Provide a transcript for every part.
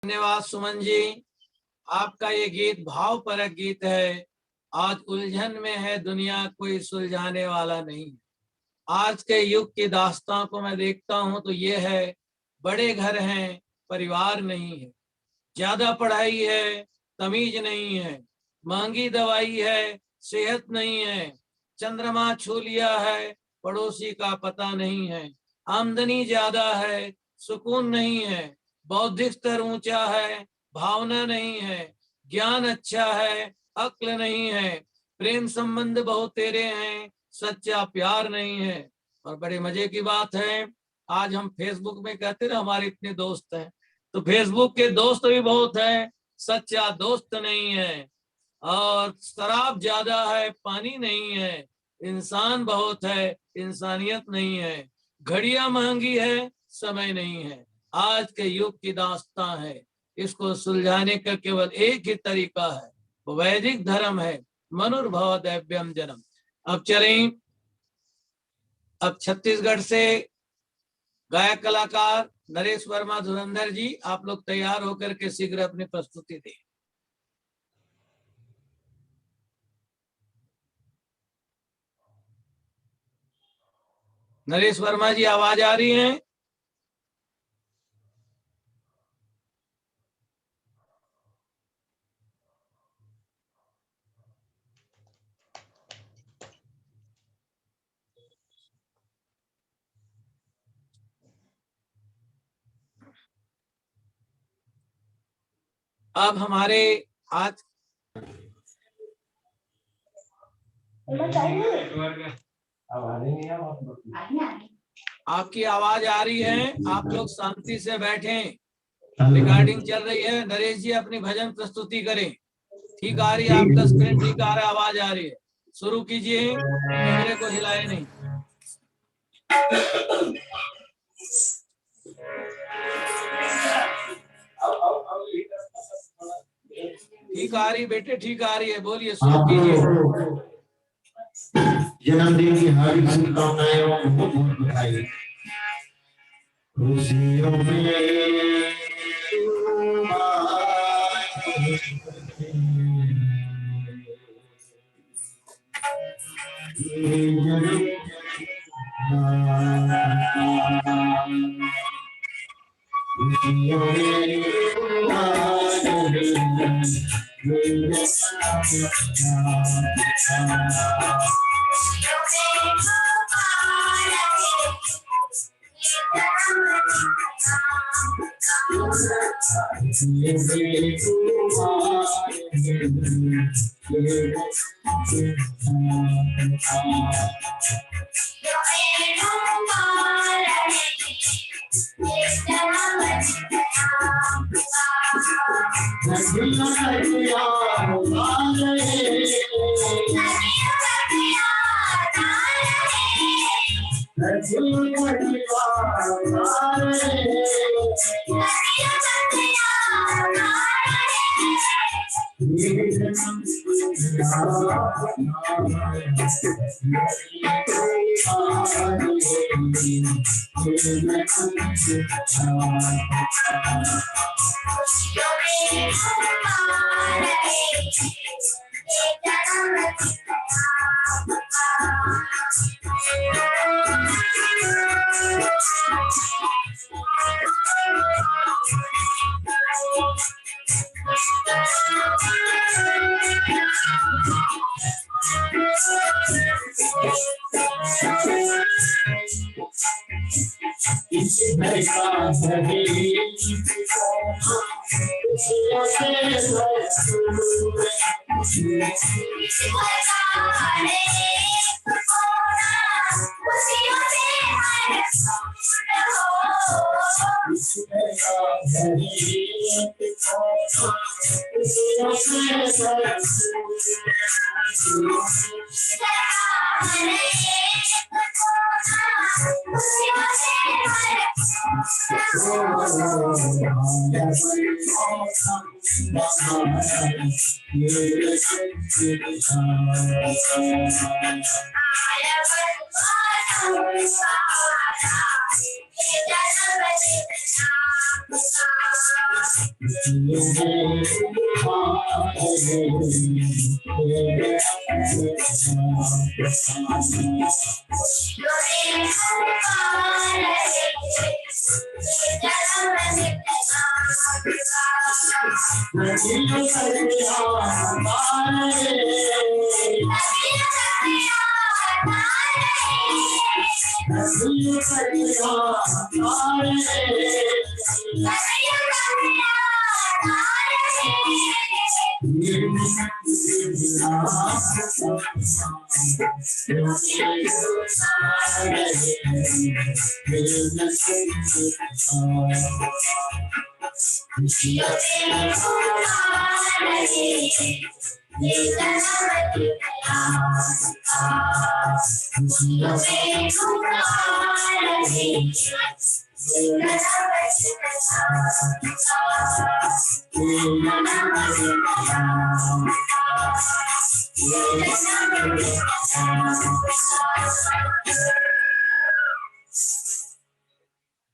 धन्यवाद सुमन जी, आपका ये गीत भाव परक गीत है। आज उलझन में है दुनिया, कोई सुलझाने वाला नहीं। आज के युग की दास्तां को मैं देखता हूं तो ये है, बड़े घर हैं परिवार नहीं है, ज्यादा पढ़ाई है तमीज नहीं है, महंगी दवाई है सेहत नहीं है, चंद्रमा छू लिया है पड़ोसी का पता नहीं है, आमदनी ज्यादा है सुकून नहीं है, बौद्धिक स्तर ऊंचा है भावना नहीं है, ज्ञान अच्छा है अक्ल नहीं है, प्रेम संबंध बहुत तेरे हैं सच्चा प्यार नहीं है। और बड़े मजे की बात है, आज हम फेसबुक में कहते ना हमारे इतने दोस्त हैं, तो फेसबुक के दोस्त भी बहुत हैं, सच्चा दोस्त नहीं है। और शराब ज्यादा है पानी नहीं है, इंसान बहुत है इंसानियत नहीं है, घड़ियां महंगी है समय नहीं है। आज के युग की दास्तां है, इसको सुलझाने का केवल एक ही तरीका है, वो वैदिक धर्म है, मनुर्भव दैव्यम जन्म। अब चलें, अब छत्तीसगढ़ से गायक कलाकार नरेश वर्मा धुरंधर जी, आप लोग तैयार होकर के शीघ्र अपनी प्रस्तुति दें। नरेश वर्मा जी आवाज आ रही है? अब हमारे आज आपकी आवाज आ रही है, आप लोग शांति से बैठें, रिकॉर्डिंग चल रही है। नरेश जी अपनी भजन प्रस्तुति करें। ठीक आ रही है, आपका स्क्रीन ठीक आ रहा है, आवाज आ रही है, शुरू कीजिए, कैमरे को हिलाए नहीं। ठीक आ रही बेटे, ठीक आ रही है, बोलिए, शुरू कीजिए। जन्मदिन की हार्दिक शुभकामनाएं एवं बहुत बहुत बधाई। खुशियों में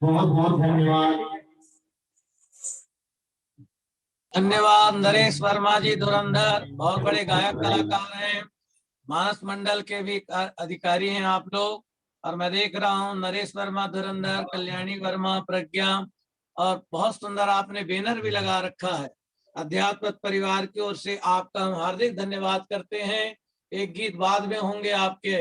बहुत बहुत धन्यवाद। धन्यवाद नरेश वर्मा जी, धुरंधर, बहुत बड़े गायक कलाकार हैं, मानस मंडल के भी अधिकारी हैं आप लोग। और मैं देख रहा हूँ नरेश वर्मा, धुरंधर, कल्याणी वर्मा, प्रज्ञा, और बहुत सुंदर आपने बैनर भी लगा रखा है। अध्यात्म परिवार की ओर से आपका हम हार्दिक धन्यवाद करते हैं। एक गीत बाद में होंगे आपके,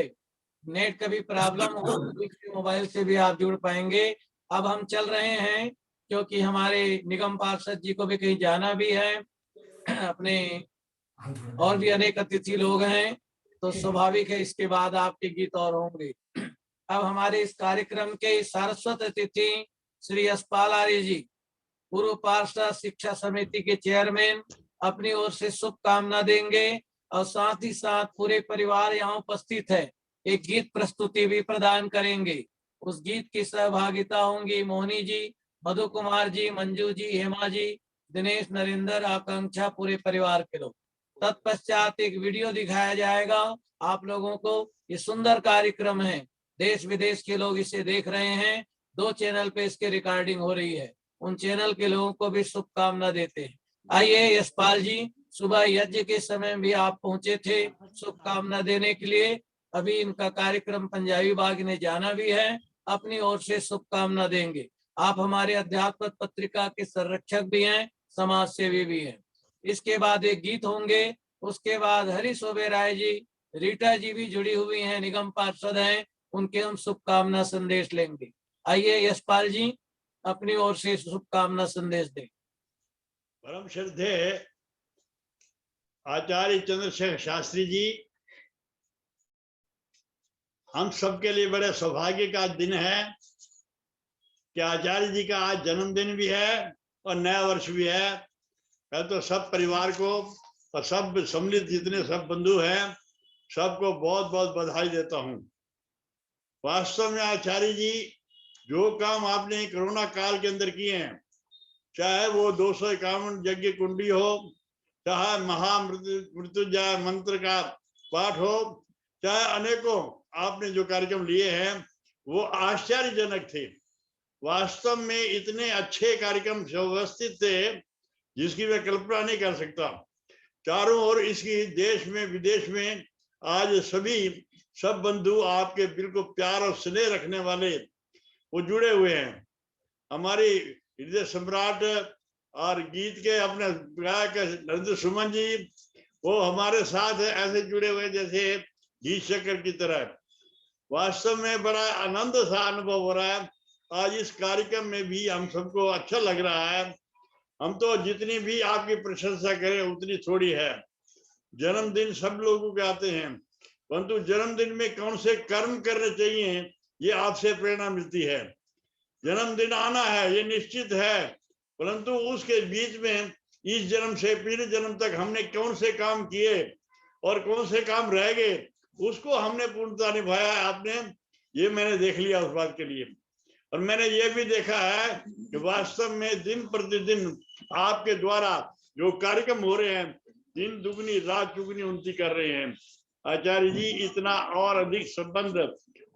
नेट का भी प्रॉब्लम हो तो मोबाइल से भी आप जुड़ पाएंगे। अब हम चल रहे हैं क्योंकि हमारे निगम पार्षद जी को भी कहीं जाना भी है, अपने और भी अनेक अतिथि लोग हैं, तो स्वाभाविक है इसके बाद आपके गीत और होंगे। अब हमारे इस कार्यक्रम के सारस्वत अतिथि श्री यशपाल आर्य जी, पूर्व पार्षद शिक्षा समिति के चेयरमैन, अपनी ओर से शुभकामना देंगे और साथ ही साथ पूरे परिवार यहाँ उपस्थित है, एक गीत प्रस्तुति भी प्रदान करेंगे। उस गीत की सहभागिता होंगी मोहनी जी, मधु कुमार जी, मंजू जी, हेमा जी, दिनेश, नरेंद्र, आकांक्षा, पूरे परिवार के लोग। तत्पश्चात एक वीडियो दिखाया जाएगा आप लोगों को। ये सुंदर कार्यक्रम है, देश विदेश के लोग इसे देख रहे हैं, 2 चैनल पे इसके रिकॉर्डिंग हो रही है, उन चैनल के लोगों को भी शुभकामना देते हैं। आइए यशपाल जी, सुबह यज्ञ के समय भी आप पहुंचे थे शुभकामना देने के लिए, अभी इनका कार्यक्रम पंजाबी बाग ने जाना भी है, अपनी ओर से शुभकामना देंगे। आप हमारे अध्यात्म पत्रिका के संरक्षक भी हैं, समाज सेवी भी हैं। इसके बाद एक गीत होंगे, उसके बाद हरीश ओबेराय जी, रीटा जी भी जुड़ी हुई हैं, निगम पार्षद हैं, उनके हम शुभकामना संदेश लेंगे। आइए यशपाल जी, अपनी ओर से शुभकामना संदेश दें। परम श्रद्धे आचार्य चंद्रशेखर शास्त्री जी, हम सबके लिए बड़े सौभाग्य का दिन है कि आचार्य जी का आज जन्मदिन भी है और नया वर्ष भी है। मैं तो सब परिवार को और सब सम्मिलित जितने सब बंधु हैं सबको बहुत बहुत बधाई देता हूं। वास्तव में आचार्य जी जो काम आपने कोरोना काल के अंदर किए हैं, चाहे वो 251 यज्ञ कुंडी हो, चाहे महामृत्युंजय मंत्र का पाठ हो, चाहे अनेकों आपने जो कार्यक्रम लिए हैं वो आश्चर्यजनक थे। वास्तव में इतने अच्छे कार्यक्रम व्यवस्थित थे जिसकी मैं कल्पना नहीं कर सकता। चारों ओर इसकी देश में विदेश में आज सभी सब बंधु आपके बिल्कुल प्यार और स्नेह रखने वाले वो जुड़े हुए हैं। हमारी हृदय सम्राट और गीत के अपने गायक नरेंद्र सुमन जी, वो हमारे साथ ऐसे जुड़े हुए जैसे गीत शक्कर की तरह। वास्तव में बड़ा आनंद सा अनुभव हो रहा है। आज इस कार्यक्रम में भी हम सबको अच्छा लग रहा है। हम तो जितनी भी आपकी प्रशंसा करें उतनी थोड़ी है। जन्मदिन सब लोगों के आते हैं, परंतु जन्मदिन में कौन से कर्म करने चाहिए ये आपसे प्रेरणा मिलती है। जन्मदिन आना है ये निश्चित है, परंतु उसके बीच में इस जन्म से पिछले जन्म तक हमने कौन से काम किए और कौन से काम रह गए उसको हमने पूर्णता निभाया है आपने, ये मैंने देख लिया उस बात के लिए। और मैंने ये भी देखा है कि वास्तव में दिन प्रतिदिन आपके द्वारा जो कार्यक्रम हो रहे हैं दिन दुगनी रात चुगनी उन्नति कर रहे हैं। आचार्य जी इतना और अधिक संबंध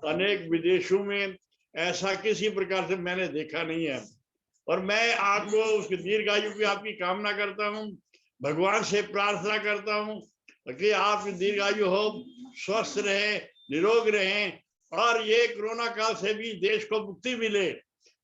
अनेक विदेशों में ऐसा किसी प्रकार से मैंने देखा नहीं है। और मैं आपको उसकी दीर्घायु की आपकी कामना करता हूँ। भगवान से प्रार्थना करता हूँ कि आपकी दीर्घायु हो, स्वस्थ रहे, निरोग रहें, और ये कोरोना काल से भी देश को मुक्ति मिले,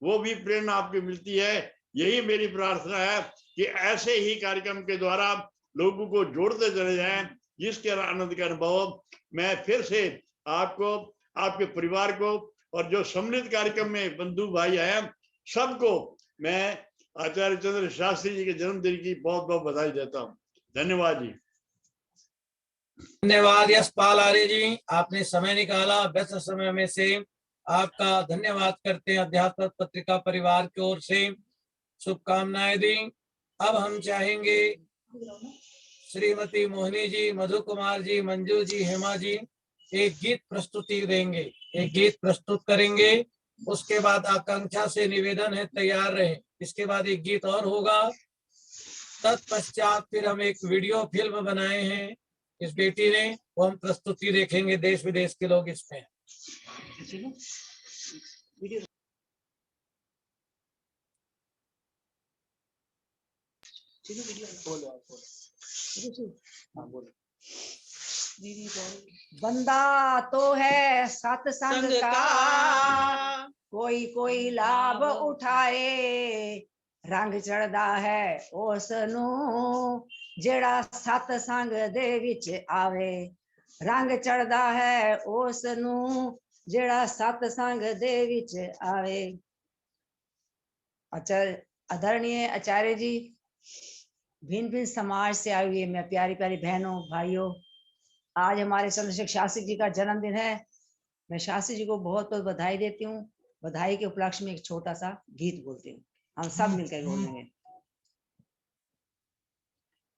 वो भी प्रेरणा आपकी मिलती है। यही मेरी प्रार्थना है कि ऐसे ही कार्यक्रम के द्वारा लोगों को जोड़ते चले जाएं, जिसके आनंद का अनुभव मैं फिर से आपको, आपके परिवार को, और जो सम्मिलित कार्यक्रम में बंधु भाई हैं, सबको मैं आचार्य चंद्र शास्त्री जी के जन्मदिन की बहुत बहुत बधाई देता हूँ। धन्यवाद जी। धन्यवाद यशपाल आर्य जी, आपने समय निकाला, व्यस्त समय में से आपका धन्यवाद करते हैं। अध्यात्म पत्रिका परिवार की ओर से शुभकामनाएं दी। अब हम चाहेंगे श्रीमती मोहिनी जी, मधु कुमार जी, मंजू जी, हेमा जी एक गीत प्रस्तुति देंगे, एक गीत प्रस्तुत करेंगे। उसके बाद आकांक्षा से निवेदन है तैयार रहे। इसके बाद एक गीत और होगा। तत्पश्चात फिर हम एक वीडियो फिल्म बनाए हैं इस बेटी ने, वो हम प्रस्तुति देखेंगे, देश विदेश के लोग इसमें। बंदा तो है सत्संग का, कोई कोई लाभ उठाए, रंग चढ़दा है उस नूं जेड़ा सत्संग दे विच आवे, रंग चढ़दा है उस नूं जेड़ा सत्संग दे विच आवे। आचार्य आदरणीय आचार्य जी, भिन्न भिन्न समाज से आई हुई है मैं प्यारी प्यारी बहनों भाइयों, आज हमारे चंद्रशेखर शास्त्री जी का जन्मदिन है। मैं शास्त्री जी को बहुत बहुत बधाई देती हूँ। बधाई के उपलक्ष्य में एक छोटा सा गीत बोलती हूँ, हम सब मिलकर बोलेंगे।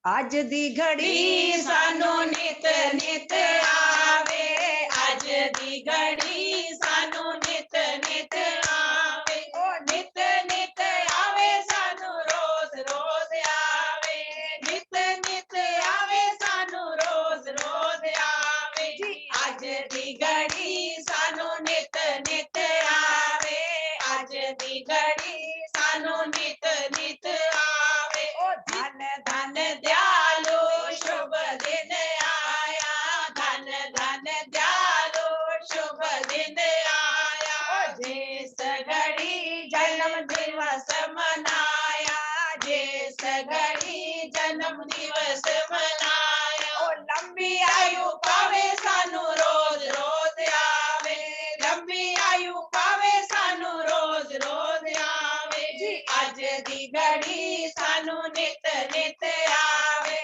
आज दी घड़ी सानू नित नित आवे, आज दी घड़ी सानू नित नित आवे, ओ नित नित आवे सानू रोज रोज आवे, नित नित आवे सानू रोज रोज आवे जी। आज दी घड़ी सानू नित नित आवे, आज दी घड़ी सानू नित नित आवे, ओ धन धन दयालु शुभ दिन आया, धन धन दयालु शुभ दिन आया, जिस घड़ी जन्म दिवस मनाया, जिस घड़ी जन्म दिवस मनाया, ओ लंबी आयु पावे सानू रोज रोज आवे, लंबी आयु पावे सानू रोज रोज आवे जी। आज दी घड़ी सानू नित नित आवे,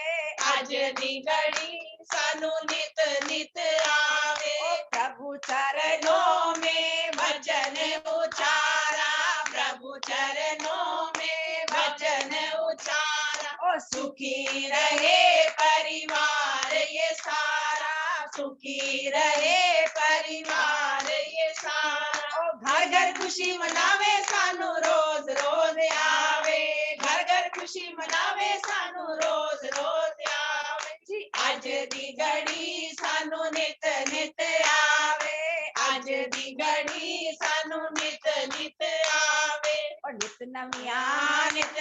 आज दी घड़ी सानू नित नित आवे, ओ प्रभु चरणों में भजन उचारा, प्रभु चरणों में भजन उचारा, ओ सुखी रहे परिवार ये सारा, सुखी रहे परिवार ये सारा, ओ घर घर खुशी मनावे सानू रोज रोज आवे, घर घर खुशी मनावे सानू रोज रोज आवे जी। आज दी घड़ी सानू नित नित आवे, आज दी घड़ी सानू नित नित आवे, और नित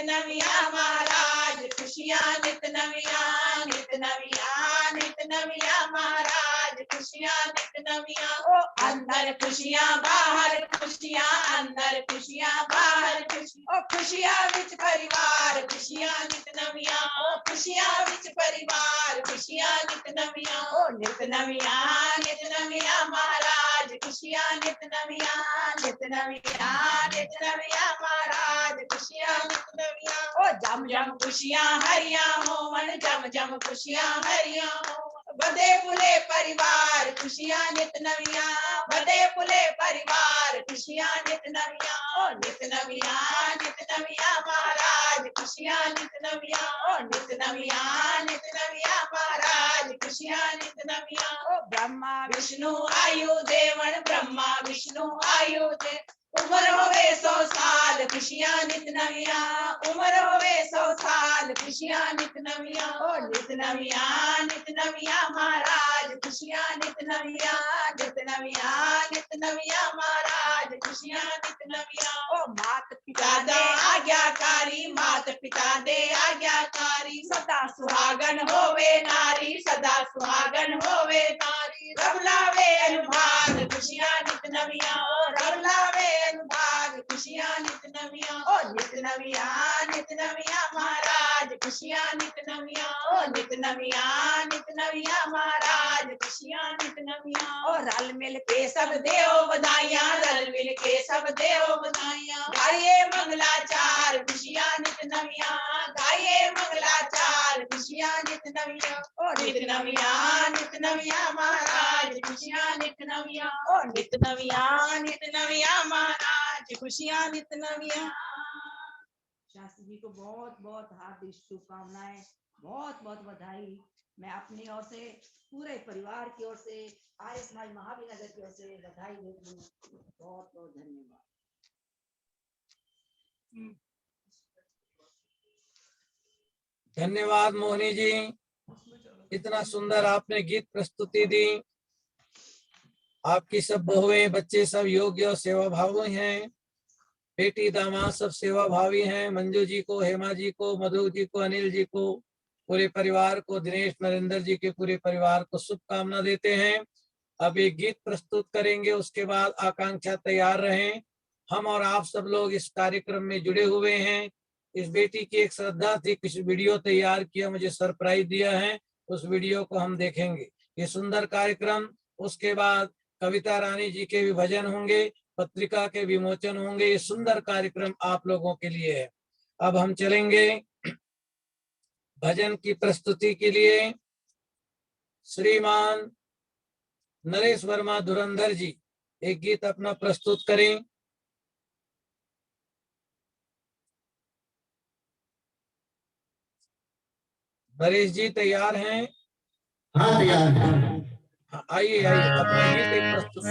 नविया महाराज खुशियां नित नविया, नित नविया, नित नविया महाराज खुशियां नित नविया, ओ अंदर खुशियां बाहर खुशियां, अंदर खुशियां बाहर खुशियां, ओ खुशियां विच परिवार खुशियां नित नविया, ओ खुशियां विच परिवार खुशियां नित नविया, ओ नित नविया महाराज खुशियां नित नविया, नित नविया, नित नविया महाराज खुशियां नित नविया, ओ जम जम खुशियां हरियां होवन, जम जम खुशियां हरियां होवन, बदे फुले परिवार खुशियां नित नविया, बदे फुले परिवार खुशियां नित नविया, ओ नित नविया महाराज खुशियां नित नविया, ओ नित नविया महाराज खुशियां नित नविया, ओ ब्रह्मा विष्णु आयु देवन, ब्रह्मा विष्णु आयु दे, उम्र होवे 100 साल खुशियां नित नविया, उम्र होवे 100 साल खुशियां नित नविया, ओ नित नविया महाराज खुशियां नित नविया, नित नविया महाराज खुशियां नित नविया, ओ मात पिता पिता दे आज्ञाकारी, मात पिता दे आज्ञाकारी। सदा सुहागन होवे नारी, सदा सुहागन होवे नारी। रब लावे अनुभाग खुशियां नित नवियां, ओ रब लावे अनुभाग खुशियां नित नवियां, ओ नित नवियां महाराज खुशियां नित नवियां, ओ नित नवियां महाराज खुशियां नित नवियां। ओ रल मिल के सब देओ बधाइयां, रल मिल के सब देओ बधाइयां। गाइए मंगलाचार खुशियां नित नवियां, गाइए मंगलाचार खुशियां नित नवियां, ओ नित नवियां महाराज खुशियां नित नवियां, ओ नित नवियां महाराज खुशियां नित नवियां। शास्त्री जी को बहुत बहुत हार्दिक शुभकामनाएं, बहुत बहुत बधाई। मैं अपनी ओर से, पूरे परिवार की ओर से, आर्य समाज महावीरनगर की ओर से बधाई देती हूँ। बहुत बहुत धन्यवाद। धन्यवाद मोहिनी जी, इतना सुंदर आपने गीत प्रस्तुति दी। आपकी सब बहुएं बच्चे सब योग्य और सेवा भावी हैं। बेटी दामाद सब सेवा भावी हैं। मंजू जी को, हेमा जी को, मधु जी को, अनिल जी को, पूरे परिवार को, दिनेश नरेंद्र जी के पूरे परिवार को शुभकामना देते हैं। अब एक गीत प्रस्तुत करेंगे, उसके बाद आकांक्षा तैयार रहें। हम और आप सब लोग इस कार्यक्रम में जुड़े हुए हैं। इस बेटी की एक श्रद्धा थी, कुछ वीडियो तैयार किया, मुझे सरप्राइज दिया है, उस वीडियो को हम देखेंगे। ये सुंदर कार्यक्रम, उसके बाद कविता रानी जी के भी भजन होंगे, पत्रिका के विमोचन होंगे। ये सुंदर कार्यक्रम आप लोगों के लिए है। अब हम चलेंगे भजन की प्रस्तुति के लिए। श्रीमान नरेश वर्मा धुरंधर जी एक गीत अपना प्रस्तुत करें। नरेश जी तैयार हैं? हाँ तैयार है। हाँ, आइए आइए अपना गीत एक प्रस्तुत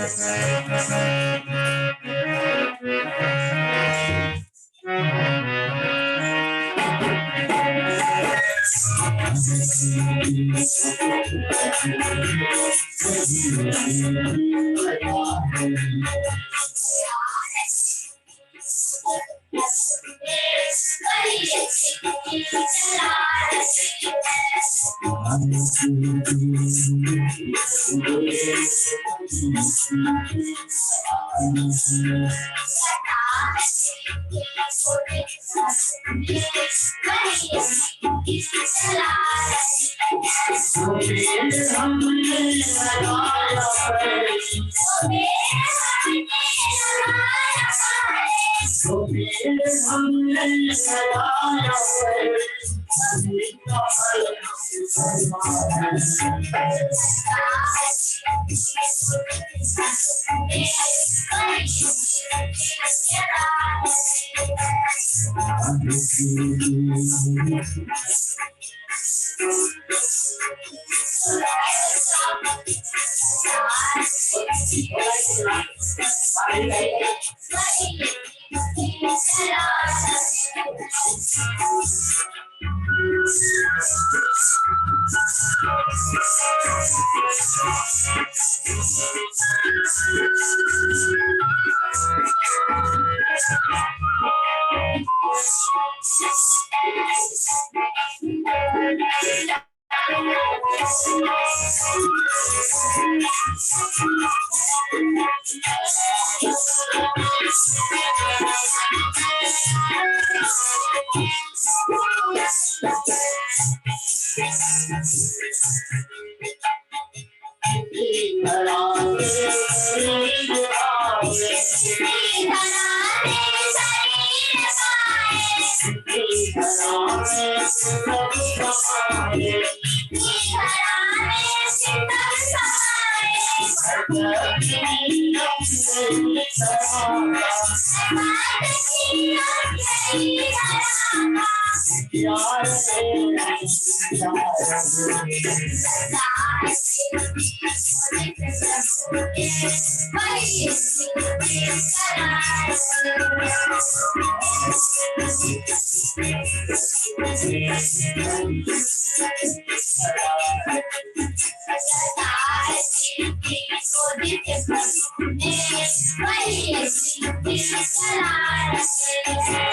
Bye.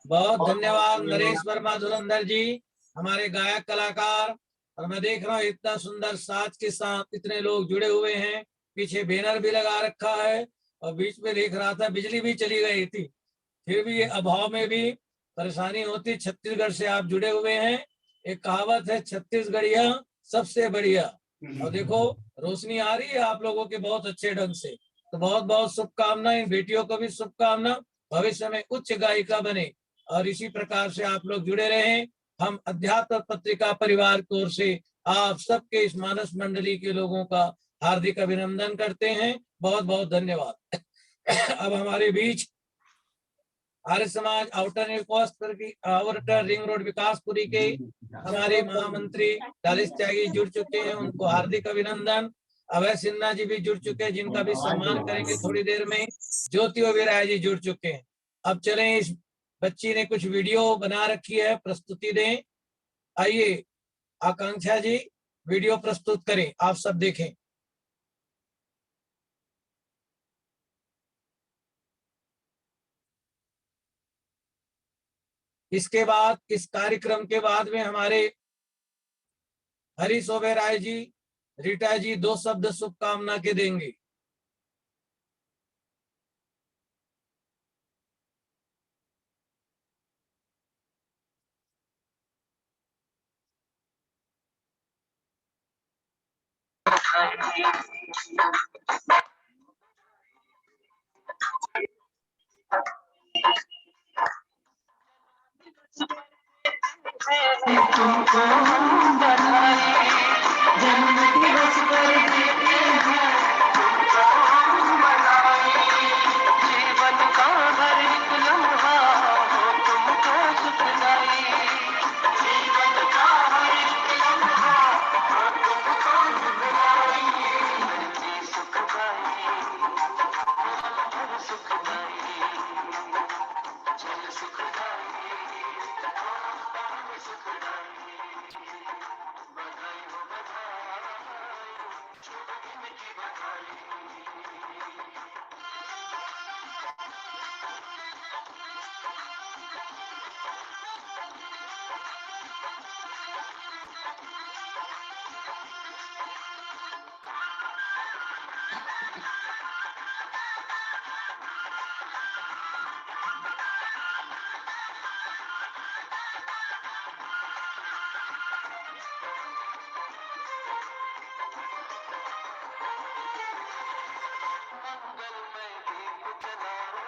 बहुत धन्यवाद नरेश वर्मा धुरंधर जी, हमारे गायक कलाकार। और मैं देख रहा हूँ इतना सुंदर साज के साथ इतने लोग जुड़े हुए हैं। पीछे बैनर भी लगा रखा है और बीच में देख रहा था बिजली भी चली गई थी, फिर भी ये अभाव में भी परेशानी होती। छत्तीसगढ़ से आप जुड़े हुए हैं, एक कहावत है छत्तीसगढ़िया सबसे बढ़िया। और देखो रोशनी आ रही है आप लोगों के बहुत अच्छे ढंग से, तो बहुत बहुत शुभकामनाएं। इन बेटियों को भी शुभकामना, भविष्य में उच्च गायिका बने और इसी प्रकार से आप लोग जुड़े रहें। हम अध्यात्म पत्रिका परिवार की ओर से आप सबके इस मानस मंडली के लोगों का हार्दिक अभिनंदन करते हैं। बहुत बहुत धन्यवाद। अब हमारे बीच Arya Samaj outer ring road Vikaspuri के हमारे महामंत्री डालिस त्यागी जुड़ चुके हैं, उनको हार्दिक अभिनंदन। अभय सिन्हा जी भी जुड़ चुके हैं, जिनका भी सम्मान करेंगे थोड़ी देर में। ज्योति ओबेराय जी जुड़ चुके हैं। अब चलें, इस बच्ची ने कुछ वीडियो बना रखी है, प्रस्तुति दें। आइए आकांक्षा जी वीडियो प्रस्तुत करें, आप सब देखें। इसके बाद इस कार्यक्रम के बाद में हमारे हरीश ओबेराय जी, रीटा जी 2 शब्द शुभकामना के देंगे। तुमको बधाई, जन्म दिवस पर देते हैं तुमको बधाई। जीवन का हर एक लम्हा हो तुमको सुखदाई, जीवन का हर एक लम्हा हो तुमको सुखदाई। धरती सुखदाई, घर सुखदाई, जल सुखदाई, सुखदाई। बधाई हो बधाई, शुभ दिन की बधाई। मंगलमय दीप जलाओ,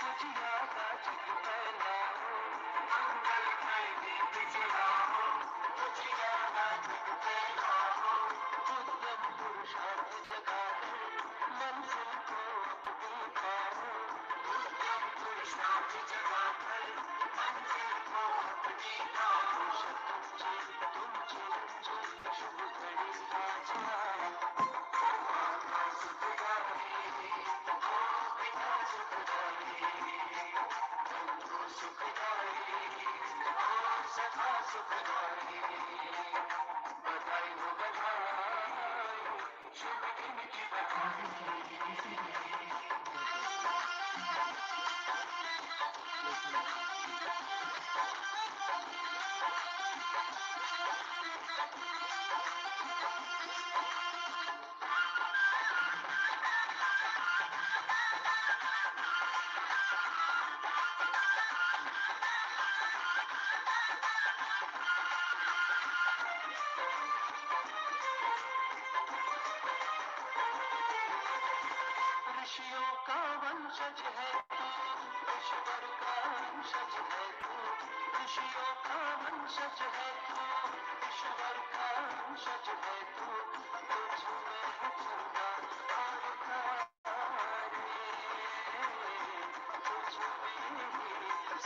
उजियारा जग फैलाओ। मंगलमय दीप जलाओ, उजियारा जग फैलाओ। उद्यम पुरुषार्थ जगाओ, मंजिल को अपनी पाओ। उद्यम पुरुषार्थ जगाकर मंजिल को अपनी पाओ। शतंजलि तुम चिरंजीव, शुभ घड़ी आज आए। माता सुखदाई, ओ पिता सुखदाई, बंधु सुखदाई, ओ सखा सुखदाई। बधाई हो बधाई, शुभ दिन की बधाई। ऋषियों का वंशज है तू, ईश्वर का वंशज है तू। ऋषियों का वंशज है तू, ईश्वर का वंशज है तू। तुझ में है चंदा और तारे, तुझ में ही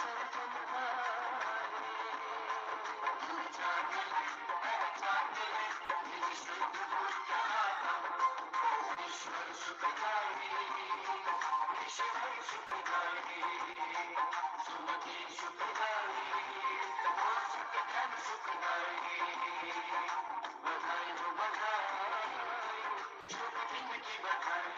सर्जनहारे। जाने पहचाने तेरी शुद्ध बुद्धियाँ, ईश्वर सुखदाई, ईश्वर सुखदाई, सुमति सुखदाई, ओ सुखधन सुखदाई। बधाई हो बधाई, शुभ दिन की बधाई।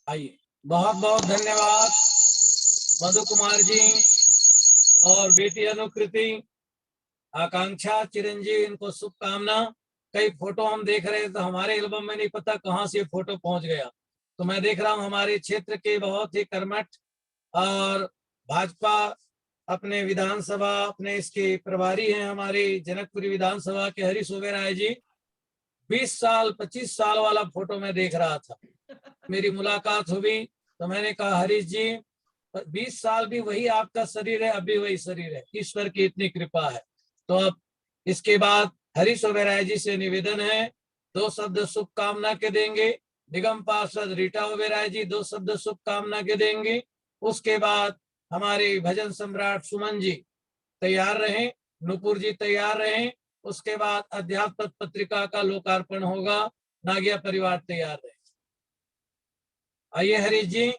आइए, बहुत बहुत धन्यवाद मधु कुमार जी और बेटी अनुकृति, आकांक्षा, चिरंजीव, इनको शुभकामना। कई फोटो हम देख रहे हैं तो हमारे एल्बम में नहीं पता कहां से फोटो पहुंच गया। तो मैं देख रहा हूं हमारे क्षेत्र के बहुत ही कर्मठ और भाजपा अपने विधानसभा अपने इसके प्रभारी हैं हमारे जनकपुरी विधानसभा के हरीश ओबेरॉय जी। 20 साल 25 साल वाला फोटो मैं देख रहा था, मेरी मुलाकात हुई तो मैंने कहा हरीश जी 20 साल भी वही आपका शरीर है, अभी वही शरीर है, ईश्वर की इतनी कृपा है। तो अब इसके बाद हरीश ओबेरॉय जी से निवेदन है 2 शब्द शुभकामना के देंगे। निगम पार्षद रीटा ओबेरॉय जी 2 शब्द शुभकामना के देंगे। उसके बाद हमारे भजन सम्राट सुमन जी तैयार रहें, नुपुर जी तैयार रहें। उसके बाद अध्यात्म पत्रिका का लोकार्पण होगा, नागिया परिवार तैयार रहे। आइए हरीश जी।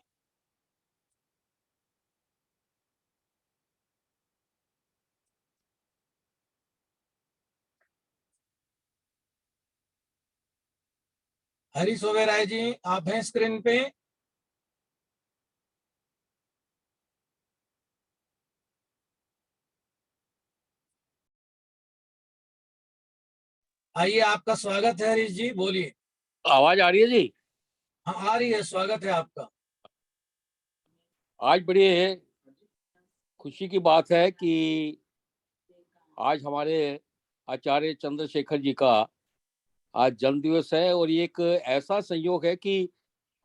हरीश ओबेरॉय जी आप हैं स्क्रीन पे। आइए, आपका स्वागत है हरीश जी, बोलिए। आवाज आ रही है जी? हाँ आ रही है, स्वागत है आपका। आज बड़ी खुशी की बात है कि आज हमारे आचार्य चंद्रशेखर जी का आज जन्मदिवस है और ये एक ऐसा संयोग है कि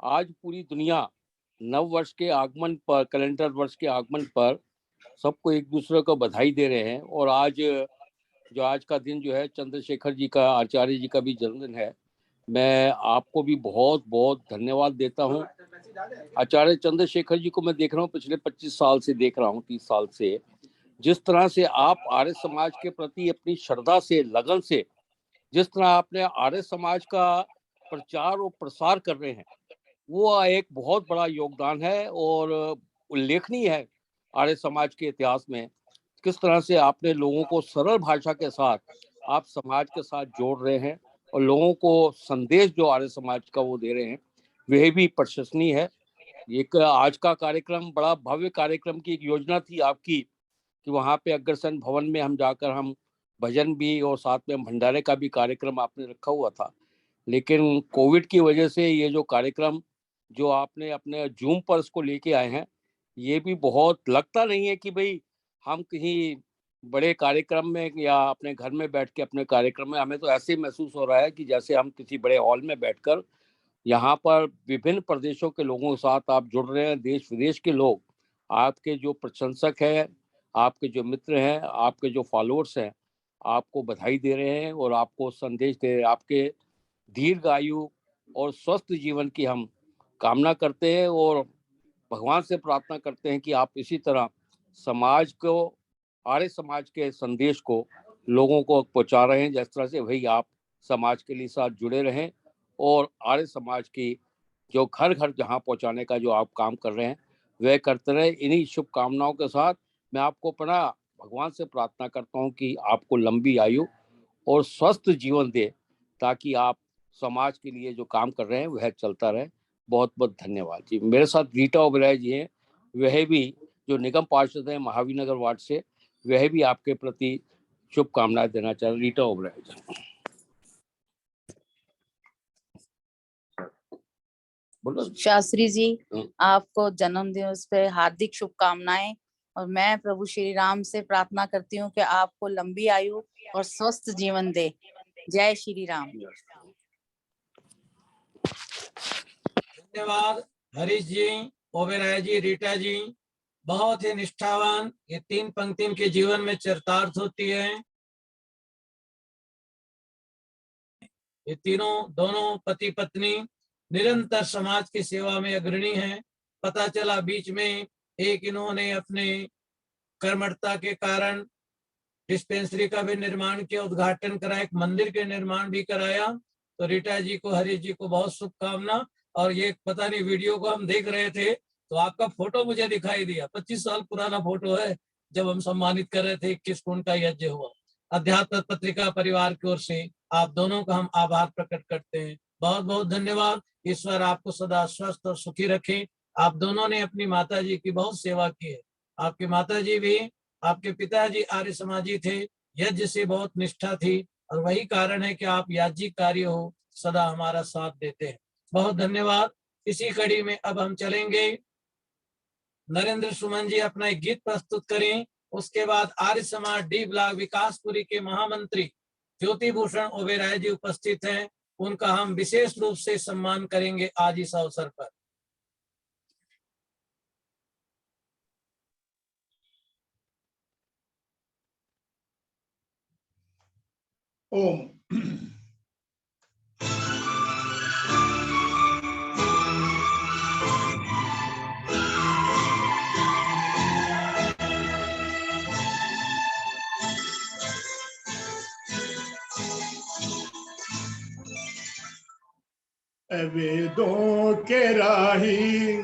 आज पूरी दुनिया नव वर्ष के आगमन पर, कैलेंडर वर्ष के आगमन पर सबको एक दूसरे को बधाई दे रहे हैं। और आज का दिन जो है चंद्रशेखर जी का, आचार्य जी का भी जन्मदिन है। मैं आपको भी बहुत बहुत धन्यवाद देता हूँ। आचार्य चंद्रशेखर जी को मैं देख रहा हूँ, पिछले 25 साल से देख रहा हूँ, 30 साल से। जिस तरह से आप आर्य समाज के प्रति अपनी श्रद्धा से, लगन से, जिस तरह आपने आर्य समाज का प्रचार और प्रसार कर रहे हैं, वो एक बहुत बड़ा योगदान है और उल्लेखनीय है आर्य समाज के इतिहास में। किस तरह से आपने लोगों को सरल भाषा के साथ आप समाज के साथ जोड़ रहे हैं और लोगों को संदेश जो आर्य समाज का वो दे रहे हैं, वह भी प्रशंसनीय है। एक आज का कार्यक्रम बड़ा भव्य कार्यक्रम की एक योजना थी आपकी कि वहाँ पे अग्रसेन भवन में हम जाकर हम भजन भी और साथ में भंडारे का भी कार्यक्रम आपने रखा हुआ था। लेकिन कोविड की वजह से ये जो कार्यक्रम जो आपने अपने जूम पर इसको लेके आए हैं, ये भी बहुत लगता नहीं है कि भाई हम कहीं बड़े कार्यक्रम में या अपने घर में बैठ के अपने कार्यक्रम में, हमें तो ऐसे महसूस हो रहा है कि जैसे हम किसी बड़े हॉल में बैठकर यहाँ पर विभिन्न प्रदेशों के लोगों के साथ आप जुड़ रहे हैं। देश विदेश के लोग आपके जो प्रशंसक हैं, आपके जो मित्र हैं, आपके जो फॉलोअर्स हैं, आपको बधाई दे रहे हैं और आपको संदेश दे रहे हैं। आपके दीर्घ आयु और स्वस्थ जीवन की हम कामना करते हैं और भगवान से प्रार्थना करते हैं कि आप इसी तरह समाज को, आर्य समाज के संदेश को लोगों को पहुंचा रहे हैं, जिस तरह से वही आप समाज के लिए साथ जुड़े रहें और आर्य समाज की जो घर घर जहां पहुंचाने का जो आप काम कर रहे हैं वह करते रहे। इन्हीं शुभकामनाओं के साथ मैं आपको पुनः भगवान से प्रार्थना करता हूं कि आपको लंबी आयु और स्वस्थ जीवन दे, ताकि आप समाज के लिए जो काम कर रहे हैं वह चलता रहे। बहुत बहुत धन्यवाद जी। मेरे साथ रीटा ओबेरॉय जी हैं, वह भी जो निगम पार्षद हैं महावीर नगर वार्ड से, वह भी आपके प्रति शुभकामनाएं देना चाह रहे। रीटा ओबेरॉय जी। शास्त्री जी, आपको जन्मदिवस पे हार्दिक शुभकामनाएं। और मैं प्रभु श्री राम से प्रार्थना करती हूँ कि आपको लंबी आयु और स्वस्थ जीवन दे। जय श्री राम। धन्यवाद हरीश जी, ओबेरॉय जी, रीटा जी, बहुत ही निष्ठावान। ये 3 पंक्ति के जीवन में चरितार्थ होती है। ये दोनों पति पत्नी निरंतर समाज की सेवा में अग्रणी हैं। पता चला बीच में एक इन्होंने अपने कर्मठता के कारण डिस्पेंसरी का भी निर्माण किया, उद्घाटन करा, एक मंदिर के निर्माण भी कराया। तो रीटा जी को, हरीश जी को बहुत शुभकामना। और ये पता नहीं वीडियो को हम देख रहे थे तो आपका फोटो मुझे दिखाई दिया, 25 साल पुराना फोटो है, जब हम सम्मानित कर रहे थे 21 कुंड का यज्ञ हुआ। अध्यात्म पत्रिका परिवार की ओर से आप दोनों का हम आभार प्रकट करते हैं। बहुत बहुत धन्यवाद। ईश्वर आपको सदा स्वस्थ और सुखी रखे। आप दोनों ने अपनी माता जी की बहुत सेवा की है। आपकी माता जी भी, आपके पिताजी आर्य समाजी थे, यज्ञ से बहुत निष्ठा थी और वही कारण है कि आप याज्ञिक कार्य हो सदा हमारा साथ देते हैं। बहुत धन्यवाद। इसी कड़ी में अब हम चलेंगे। नरेंद्र सुमन जी अपना एक गीत प्रस्तुत करें। उसके बाद आर्य समाज डी ब्लॉक विकासपुरी के महामंत्री ज्योति भूषण ओबेराय जी उपस्थित हैं। उनका हम विशेष रूप से सम्मान करेंगे आज इस अवसर पर। ओम। वेदों के राही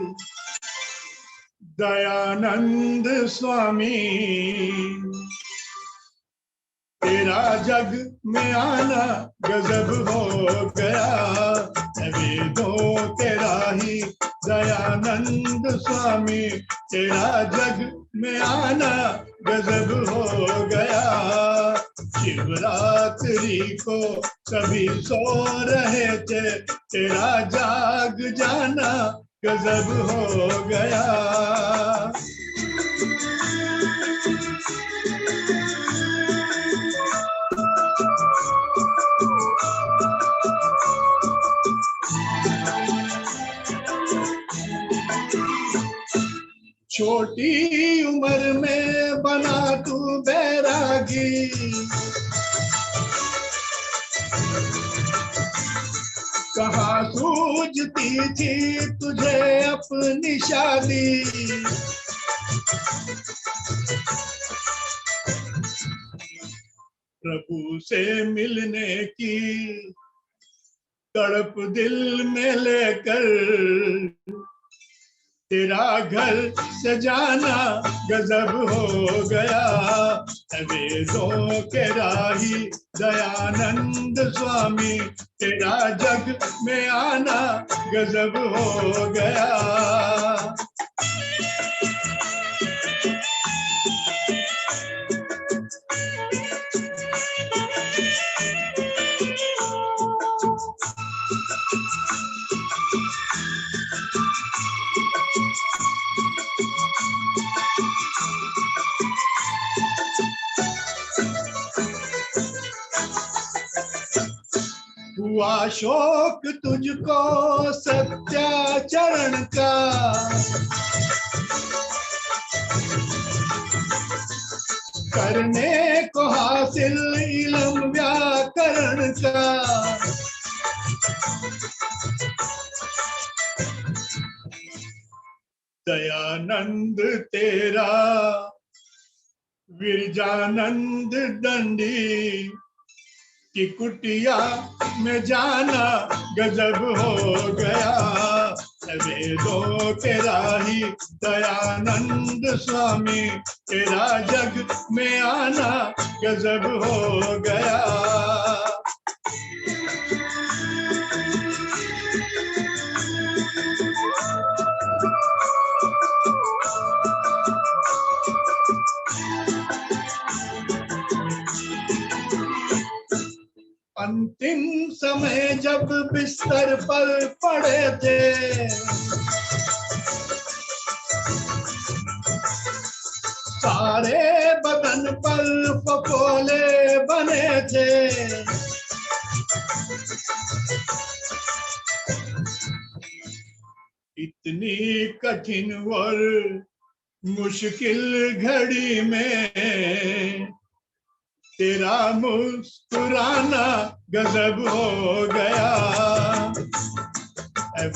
दयानंद स्वामी, तेरा जग में आना गजब हो गया। वेदों के राही दयानंद स्वामी, तेरा जग में आना गजब हो गया। शिवरात्रि को सभी सो रहे थे, तेरा जाग जाना गजब हो गया। छोटी उम्र में बना तू बैरागी, कहाँ सूझती थी तुझे अपनी शादी। प्रभु से मिलने की तड़प दिल में लेकर, तेरा घर सजाना गजब हो गया। वेदों के राही दयानंद स्वामी, तेरा जग में आना गजब हो गया। हुआ शौक तुझको सत्याचरण का, करने को हासिल इल्म व्याकरण का। दयानंद तेरा विरजानंद दंडी, की कुटिया में जाना गजब हो गया। वेदों के राही दयानंद स्वामी, तेरा जग में आना गजब हो गया। अंतिम समय जब बिस्तर पर पड़े थे, सारे बदन पर फफोले बने थे। इतनी कठिन और मुश्किल घड़ी में, तेरा मुस्कुराना गजब हो गया।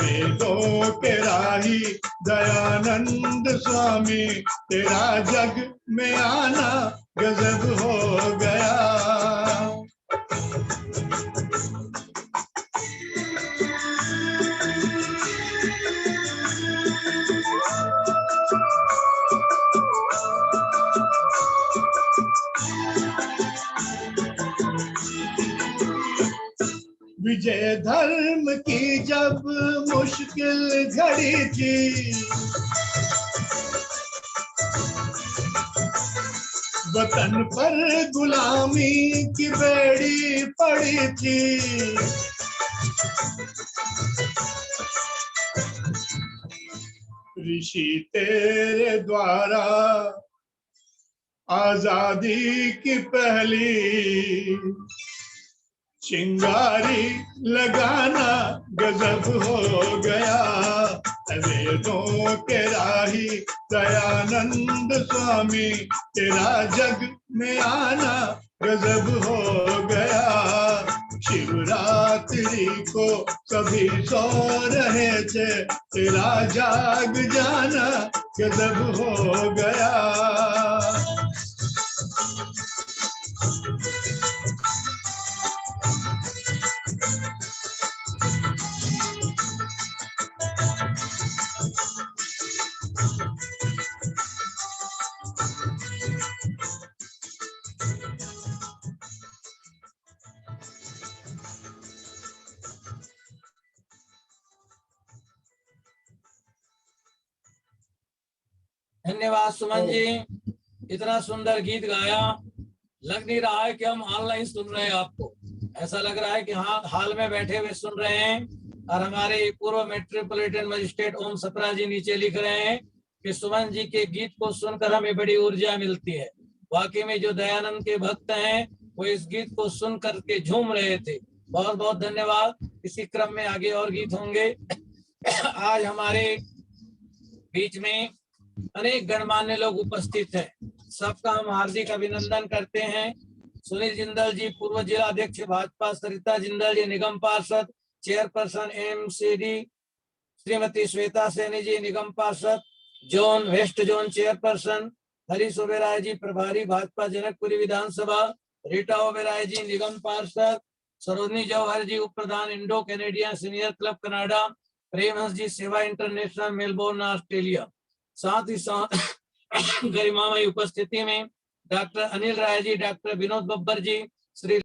वेदों के राही दयानंद स्वामी, तेरा जग में आना गजब हो गया। विजय धर्म की जब मुश्किल घड़ी थी, वतन पर गुलामी की बेड़ी पड़ी थी। ऋषि तेरे द्वारा आजादी की पहली चिंगारी लगाना गजब हो गया। वेदों के राही दयानंद स्वामी, तेरा जग में आना गजब हो गया। शिवरात्रि को सभी सो रहे थे, तेरा जाग जाना गजब हो गया। धन्यवाद सुमन जी, इतना सुंदर गीत गाया। लग नहीं रहा है कि हम ऑनलाइन सुन रहे हैं आपको, ऐसा लग रहा है कि हाँ हाल में बैठे हुए सुन रहे हैं। और हमारे पूर्व मेट्रोपॉलिटन मजिस्ट्रेट ओम सत्रा जी नीचे लिख रहे हैं कि सुमन जी के गीत को सुनकर हमें बड़ी ऊर्जा मिलती है। वाकई में जो दयानंद के भक्त हैं वो इस गीत को सुन करके झूम रहे थे। बहुत बहुत धन्यवाद। इसी क्रम में आगे और गीत होंगे। आज हमारे बीच में अनेक गणमान्य लोग उपस्थित हैं, सबका हम हार्दिक अभिनंदन करते हैं। सुनील जिंदल जी पूर्व जिला अध्यक्ष भाजपा, सरिता जिंदल जी निगम पार्षद, चेयरपर्सन एमसीडी श्रीमती श्वेता सैनी जी निगम पार्षद, zone west zone chairperson Harish Oberoi ji प्रभारी भाजपा जनकपुरी विधानसभा, रीटा ओबेराय जी निगम पार्षद, सरोजनी जौहर जी उप प्रधान Indo Canadian senior club Canada, Premhans ji Sewa International Melbourne Australia. साथ ही साथ गरिमामयी उपस्थिति में डॉक्टर अनिल राय जी, डॉक्टर विनोद बब्बर जी, श्री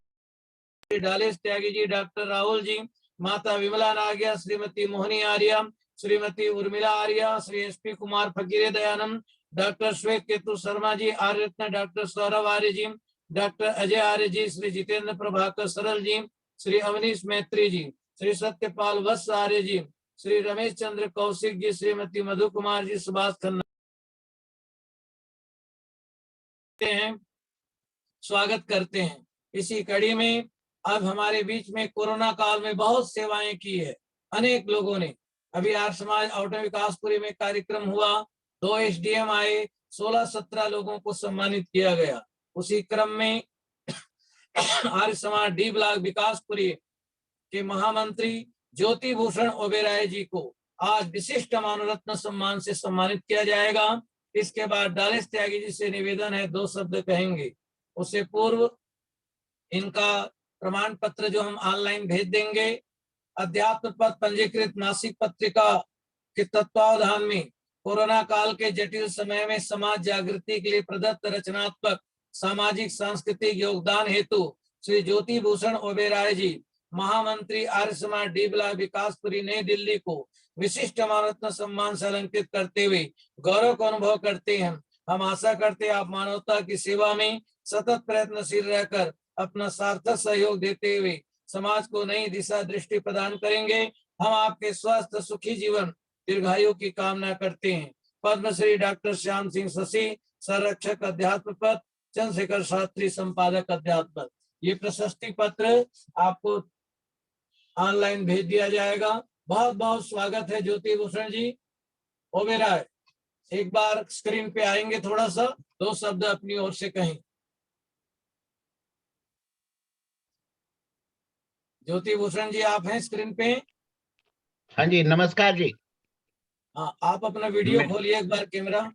डालेश त्यागी जी, डॉक्टर राहुल जी, माता विमला नागिया, श्रीमती मोहनी आर्या, श्रीमती उर्मिला आर्या, श्री एसपी कुमार फकीरे दयानंद, डॉक्टर श्वेत केतु शर्मा जी, आर्य रत्न डॉक्टर सौरभ आर्य जी, डॉक्टर अजय आर्य जी, श्री जितेंद्र प्रभाकर सरल जी, श्री अवनीश मैत्री जी, श्री सत्यपाल वत्स आर्य जी, श्री रमेश चंद्र कौशिक जी, श्रीमती मधु कुमार जी, सुभाष खन्ना हैं, स्वागत करते हैं। इसी कड़ी में अब हमारे बीच में कोरोना काल में बहुत सेवाएं की है अनेक लोगों ने। अभी आर्य समाज आउटर विकासपुरी में कार्यक्रम हुआ, 2 एसडीएम आए, 16-17 लोगों को सम्मानित किया गया। उसी क्रम में आर्य समाज डी ब्लॉक विकासपुरी के महामंत्री ज्योति भूषण ओबेराय जी को आज विशिष्ट मानरत्न सम्मान से सम्मानित किया जाएगा। इसके बाद डालेश त्यागी जी से निवेदन है, 2 शब्द कहेंगे। उससे पूर्व इनका प्रमाण पत्र जो हम ऑनलाइन भेज देंगे। अध्यात्म पथ पंजीकृत मासिक पत्रिका के तत्वावधान में कोरोना काल के जटिल समय में समाज जागृति के लिए प्रदत्त रचनात्मक सामाजिक सांस्कृतिक योगदान हेतु श्री ज्योति भूषण ओबेराय जी महामंत्री आर्य समाज डी ब्लॉक विकासपुरी नई दिल्ली को विशिष्ट मानरत्न सम्मान से अलंकृत करते हुए गौरव का अनुभव करते हैं। हम आशा करते हैं आप मानवता की सेवा में सतत प्रयत्नशील रहकर अपना सार्थक सहयोग देते हुए समाज को नई दिशा दृष्टि प्रदान करेंगे। हम आपके स्वस्थ सुखी जीवन दीर्घायु की कामना करते हैं। पद्मश्री डॉक्टर श्याम सिंह शशि, संरक्षक अध्यात्म पथ, चंद्रशेखर शास्त्री संपादक अध्यात्म पथ। ये प्रशस्ति पत्र आपको ऑनलाइन भेज दिया जाएगा। बहुत बहुत स्वागत है ज्योति भूषण जी ओबेराय। एक बार स्क्रीन पे आएंगे, थोड़ा सा 2 शब्द अपनी ओर से कहें। ज्योति भूषण जी आप हैं स्क्रीन पे? हाँ जी, नमस्कार जी। हाँ, आप अपना वीडियो खोलिए एक बार कैमरा।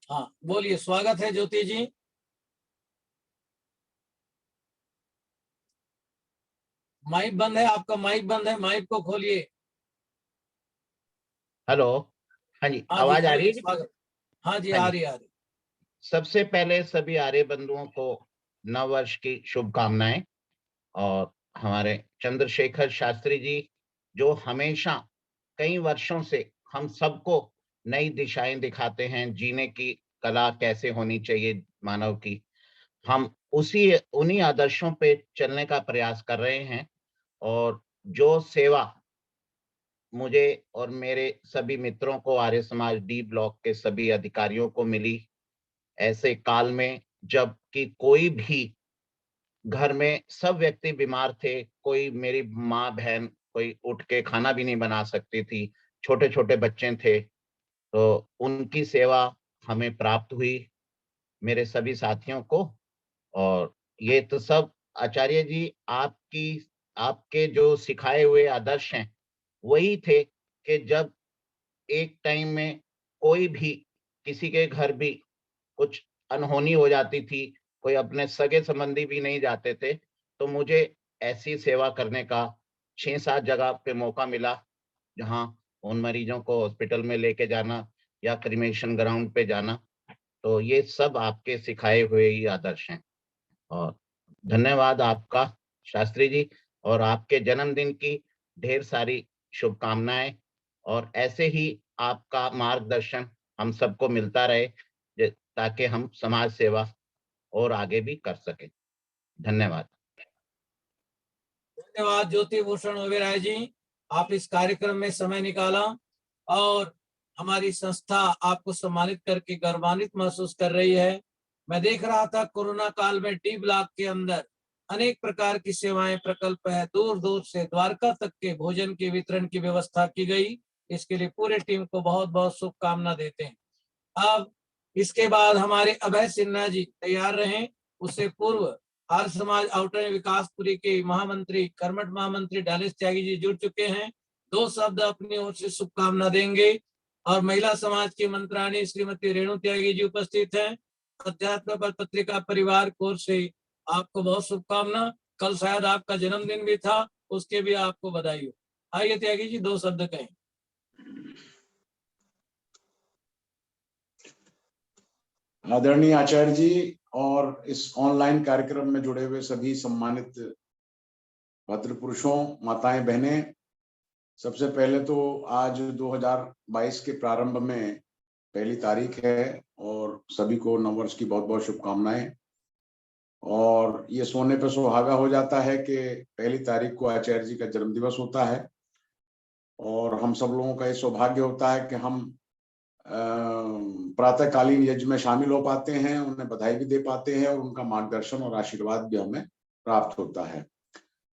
हाँ बोलिए, स्वागत है ज्योति जी। माइक बंद है आपका, माइक बंद है, माइक को खोलिए। हेलो, हाँ जी, हाँ जी, आवाज आ रही है बोलिए, जी? स्वागत। हाँ जी, हाँ आ जी। रही आ रही। सबसे पहले सभी आर्य बंधुओं को नव वर्ष की शुभकामनाएं। और हमारे चंद्रशेखर शास्त्री जी जो हमेशा कई वर्षों से हम सबको नई दिशाएं दिखाते हैं, जीने की कला कैसे होनी चाहिए मानव की, हम उन्हीं आदर्शों पे चलने का प्रयास कर रहे हैं। और जो सेवा मुझे और मेरे सभी मित्रों को, आर्य समाज डी ब्लॉक के सभी अधिकारियों को मिली ऐसे काल में जब कि कोई भी घर में सब व्यक्ति बीमार थे, कोई मेरी माँ बहन कोई उठ के खाना भी नहीं बना सकती थी, छोटे छोटे बच्चे थे, तो उनकी सेवा हमें प्राप्त हुई, मेरे सभी साथियों को। और ये तो सब आचार्य जी आपके जो सिखाए हुए आदर्श हैं वही थे कि जब एक टाइम में कोई भी किसी के घर भी कुछ अनहोनी हो जाती थी, कोई अपने सगे संबंधी भी नहीं जाते थे, तो मुझे ऐसी सेवा करने का 6-7 जगह पे मौका मिला, जहाँ उन मरीजों को हॉस्पिटल में लेके जाना या क्रिमेशन ग्राउंड पे जाना। तो ये सब आपके सिखाए हुए ही आदर्श हैं। और धन्यवाद आपका शास्त्री जी, और आपके जन्मदिन की ढेर सारी शुभकामनाएं। और ऐसे ही आपका मार्गदर्शन हम सबको मिलता रहे, ताकि हम समाज सेवा और आगे भी कर सकें। धन्यवाद। धन्यवाद ज्योति भूषण ओबेराय जी, आप इस कार्यक्रम में समय निकाला और हमारी संस्था आपको सम्मानित करके गौरवान्वित महसूस कर रही है। मैं देख रहा था कोरोना काल में डी ब्लॉक के अंदर अनेक प्रकार की सेवाएं प्रकल्प है, दूर दूर से द्वारका तक के भोजन के वितरण की व्यवस्था की गई। इसके लिए पूरे टीम को बहुत बहुत शुभकामना देते हैं। अब इसके बाद हमारे अभय सिन्हा जी तैयार रहें। उससे पूर्व आर्य समाज आउटर विकासपुरी के महामंत्री कर्मठ महामंत्री डालेश त्यागी जी जुड़ चुके हैं, 2 शब्द अपनी ओर से शुभकामना देंगे। और महिला समाज की मंत्राणी श्रीमती रेणु त्यागी जी उपस्थित हैं। अध्यात्म पर पत्रिका परिवार की ओर से आपको बहुत शुभकामना। कल शायद आपका जन्मदिन भी था, उसके भी आपको बधाई हो। आइए त्यागी जी 2 शब्द कहें। आदरणीय आचार्य जी और इस ऑनलाइन कार्यक्रम में जुड़े हुए सभी सम्मानित भद्र पुरुषों, माताएं, बहनें, सबसे पहले तो आज 2022 के प्रारंभ में पहली तारीख है और सभी को नववर्ष की बहुत बहुत शुभकामनाएं। और ये सोने पे सुहागा हो जाता है कि पहली तारीख को आचार्य जी का जन्मदिवस होता है और हम सब लोगों का ये सौभाग्य होता है कि हम प्रातःकालीन यज्ञ में शामिल हो पाते हैं, उन्हें बधाई भी दे पाते हैं और उनका मार्गदर्शन और आशीर्वाद भी हमें प्राप्त होता है।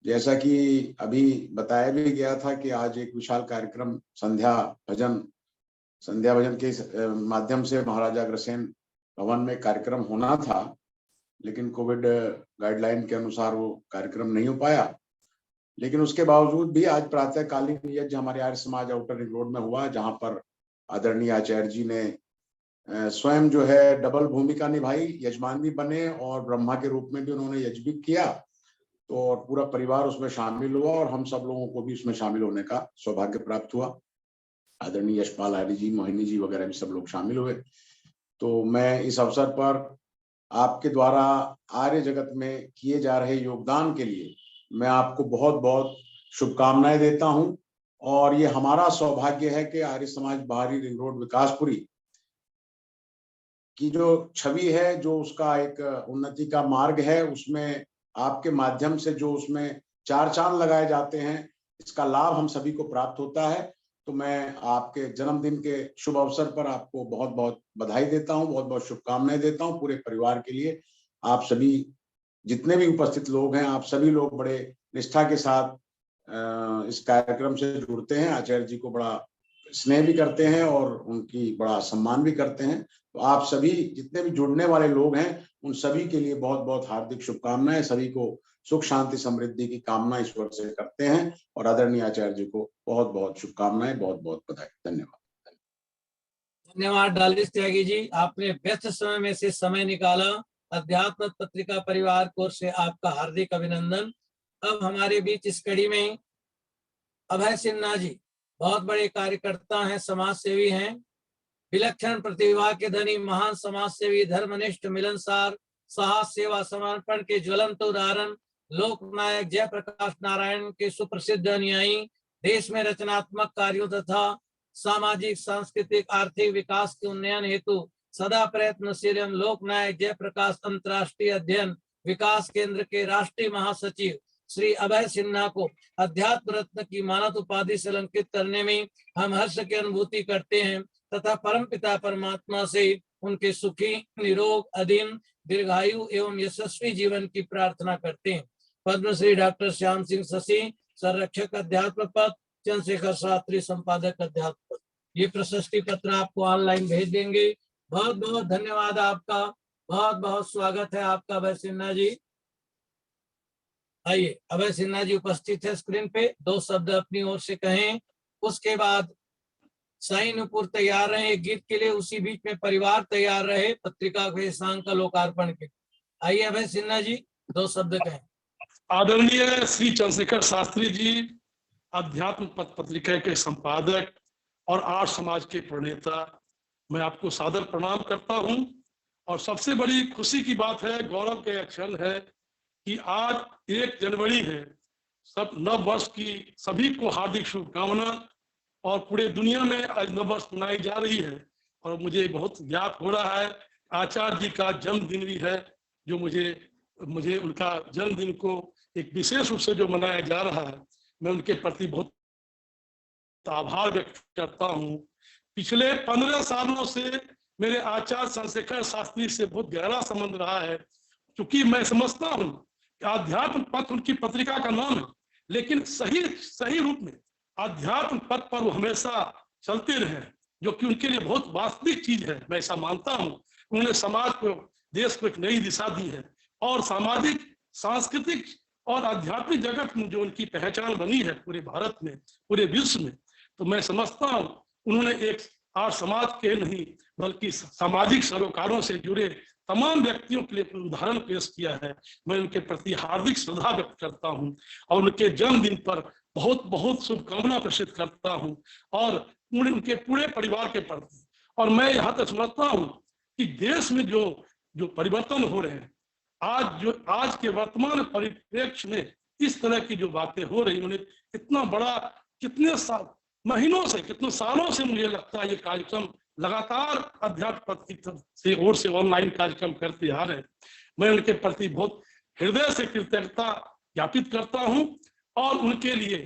जैसा कि अभी बताया भी गया था कि आज एक विशाल कार्यक्रम संध्या भजन के माध्यम से महाराजा अग्रसेन भवन में कार्यक्रम होना था, लेकिन कोविड गाइडलाइन के अनुसार वो कार्यक्रम नहीं हो पाया। लेकिन उसके बावजूद भी आज प्रातःकालीन यज्ञ हमारे Arya Samaj outer ring road में हुआ, जहां पर आदरणीय आचार्य जी ने स्वयं जो है डबल भूमिका निभाई, यजमान भी बने और ब्रह्मा के रूप में भी उन्होंने यज्ञ भी किया। तो और पूरा परिवार उसमें शामिल हुआ और हम सब लोगों को भी उसमें शामिल होने का सौभाग्य प्राप्त हुआ। आदरणीय यशपाल आर्य जी, मोहिनी जी वगैरह भी सब लोग शामिल हुए। तो मैं इस अवसर पर आपके द्वारा आर्य जगत में किए जा रहे योगदान के लिए मैं आपको बहुत बहुत शुभकामनाएं देता हूं। और ये हमारा सौभाग्य है कि आर्य समाज बाहरी रिंग रोड विकासपुरी की जो छवि है, जो उसका एक उन्नति का मार्ग है, उसमें आपके माध्यम से जो उसमें 4 चांद लगाए जाते हैं, इसका लाभ हम सभी को प्राप्त होता है। तो मैं आपके जन्मदिन के शुभ अवसर पर आपको बहुत बहुत बधाई देता हूं, बहुत बहुत शुभकामनाएं देता हूं पूरे परिवार के लिए। आप सभी जितने भी उपस्थित लोग हैं, आप सभी लोग बड़े निष्ठा के साथ इस कार्यक्रम से जुड़ते हैं, आचार्य जी को बड़ा स्नेह भी करते हैं और उनकी बड़ा सम्मान भी करते हैं। तो आप सभी जितने भी जुड़ने वाले लोग हैं, उन सभी के लिए बहुत बहुत हार्दिक शुभकामनाएं, सभी को सुख शांति समृद्धि की कामना ईश्वर से करते हैं और आदरणीय आचार्य जी को बहुत बहुत शुभकामनाएं, बहुत बहुत बधाई। धन्यवाद। धन्यवाद डालेश त्यागी जी, आपने व्यस्त समय में से समय निकाला। अध्यात्म पत्रिका परिवार की ओर से आपका हार्दिक अभिनंदन। अब हमारे बीच इस कड़ी में अभय सिन्हा जी बहुत बड़े कार्यकर्ता हैं, समाज सेवी हैं, विलक्षण प्रतिभा के धनी, महान समाज सेवी, धर्मनिष्ठ, मिलनसार, साहस, सेवा, समर्पण के ज्वलंत उदाहरण, लोकनायक जयप्रकाश नारायण के सुप्रसिद्ध अनुयायी, देश में रचनात्मक कार्यों तथा सामाजिक, सांस्कृतिक, आर्थिक विकास के उन्नयन हेतु सदा प्रयत्नशील एवं लोकनायक जयप्रकाश अंतर्राष्ट्रीय अध्ययन विकास केंद्र के राष्ट्रीय महासचिव श्री अभय सिन्हा को अध्यात्म रत्न की मानद उपाधि से अलंकृत करने में हम हर्ष की अनुभूति करते हैं तथा परमपिता परमात्मा से उनके सुखी, निरोग, अधीन, दीर्घायु एवं यशस्वी जीवन की प्रार्थना करते हैं। पद्मश्री डॉक्टर श्याम सिंह शशि, संरक्षक अध्यात्म पद, चंद्रशेखर शास्त्री संपादक अध्यात्म पद। ये प्रशस्ति पत्र आपको ऑनलाइन भेज देंगे। बहुत बहुत धन्यवाद आपका, बहुत बहुत स्वागत है आपका अभय सिन्हा जी। आइए, अभय सिन्हा जी उपस्थित है स्क्रीन पे, 2 शब्द अपनी ओर से कहें, उसके बाद साईं नुपुर तैयार रहे एक गीत के लिए, उसी बीच में परिवार तैयार रहे पत्रिका के सांग का लोकार्पण के। आइए अभय सिन्हा जी, 2 शब्द कहें। आदरणीय श्री चंद्रशेखर शास्त्री जी, अध्यात्म पथ पत्रिका के संपादक और आर्य समाज के प्रणेता, मैं आपको सादर प्रणाम करता हूं। और सबसे बड़ी खुशी की बात है, गौरव के क्षण है कि आज 1 जनवरी है। सब नव वर्ष की सभी को हार्दिक शुभकामना, और पूरे दुनिया में आज नव वर्ष मनाई जा रही है। और मुझे बहुत ज्ञात हो रहा है आचार्य जी का जन्मदिन भी है, जो मुझे उनका जन्मदिन को एक विशेष रूप से जो मनाया जा रहा है, मैं उनके प्रति बहुत आभार व्यक्त करता हूँ। पिछले 15 सालों से मेरे आचार्य चंद्रशेखर शास्त्री से बहुत गहरा संबंध रहा है, क्योंकि मैं समझता हूँ कि आध्यात्म पथ उनकी पत्रिका का नाम है, लेकिन सही रूप में आध्यात्म पथ पर वो हमेशा चलते रहे, जो कि उनके लिए बहुत वास्तविक चीज है। मैं ऐसा मानता हूँ उन्होंने समाज को, देश को एक नई दिशा दी है, और सामाजिक, सांस्कृतिक और आध्यात्मिक जगत में जो उनकी पहचान बनी है पूरे भारत में, पूरे विश्व में, तो मैं समझता हूँ उन्होंने एक आर्य समाज के नहीं बल्कि सामाजिक सरोकारों से जुड़े तमाम व्यक्तियों के लिए उदाहरण पेश किया है। मैं उनके प्रति हार्दिक श्रद्धा व्यक्त करता हूं और उनके जन्मदिन पर बहुत बहुत शुभकामना प्रेषित करता हूं, और उनके पूरे परिवार के प्रति। और मैं यहाँ तक समझता हूँ कि देश में जो परिवर्तन हो रहे हैं, आज के वर्तमान परिप्रेक्ष्य में इस तरह की जो बातें हो रही, उन्हें इतना बड़ा, कितने सालों से मुझे लगता है ये कार्यक्रम लगातार अध्यात्म पथ की तरफ से ओर से ऑनलाइन कार्यक्रम करते आ रहे हैं। मैं उनके प्रति बहुत हृदय से कृतज्ञता ज्ञापित करता हूं, और उनके लिए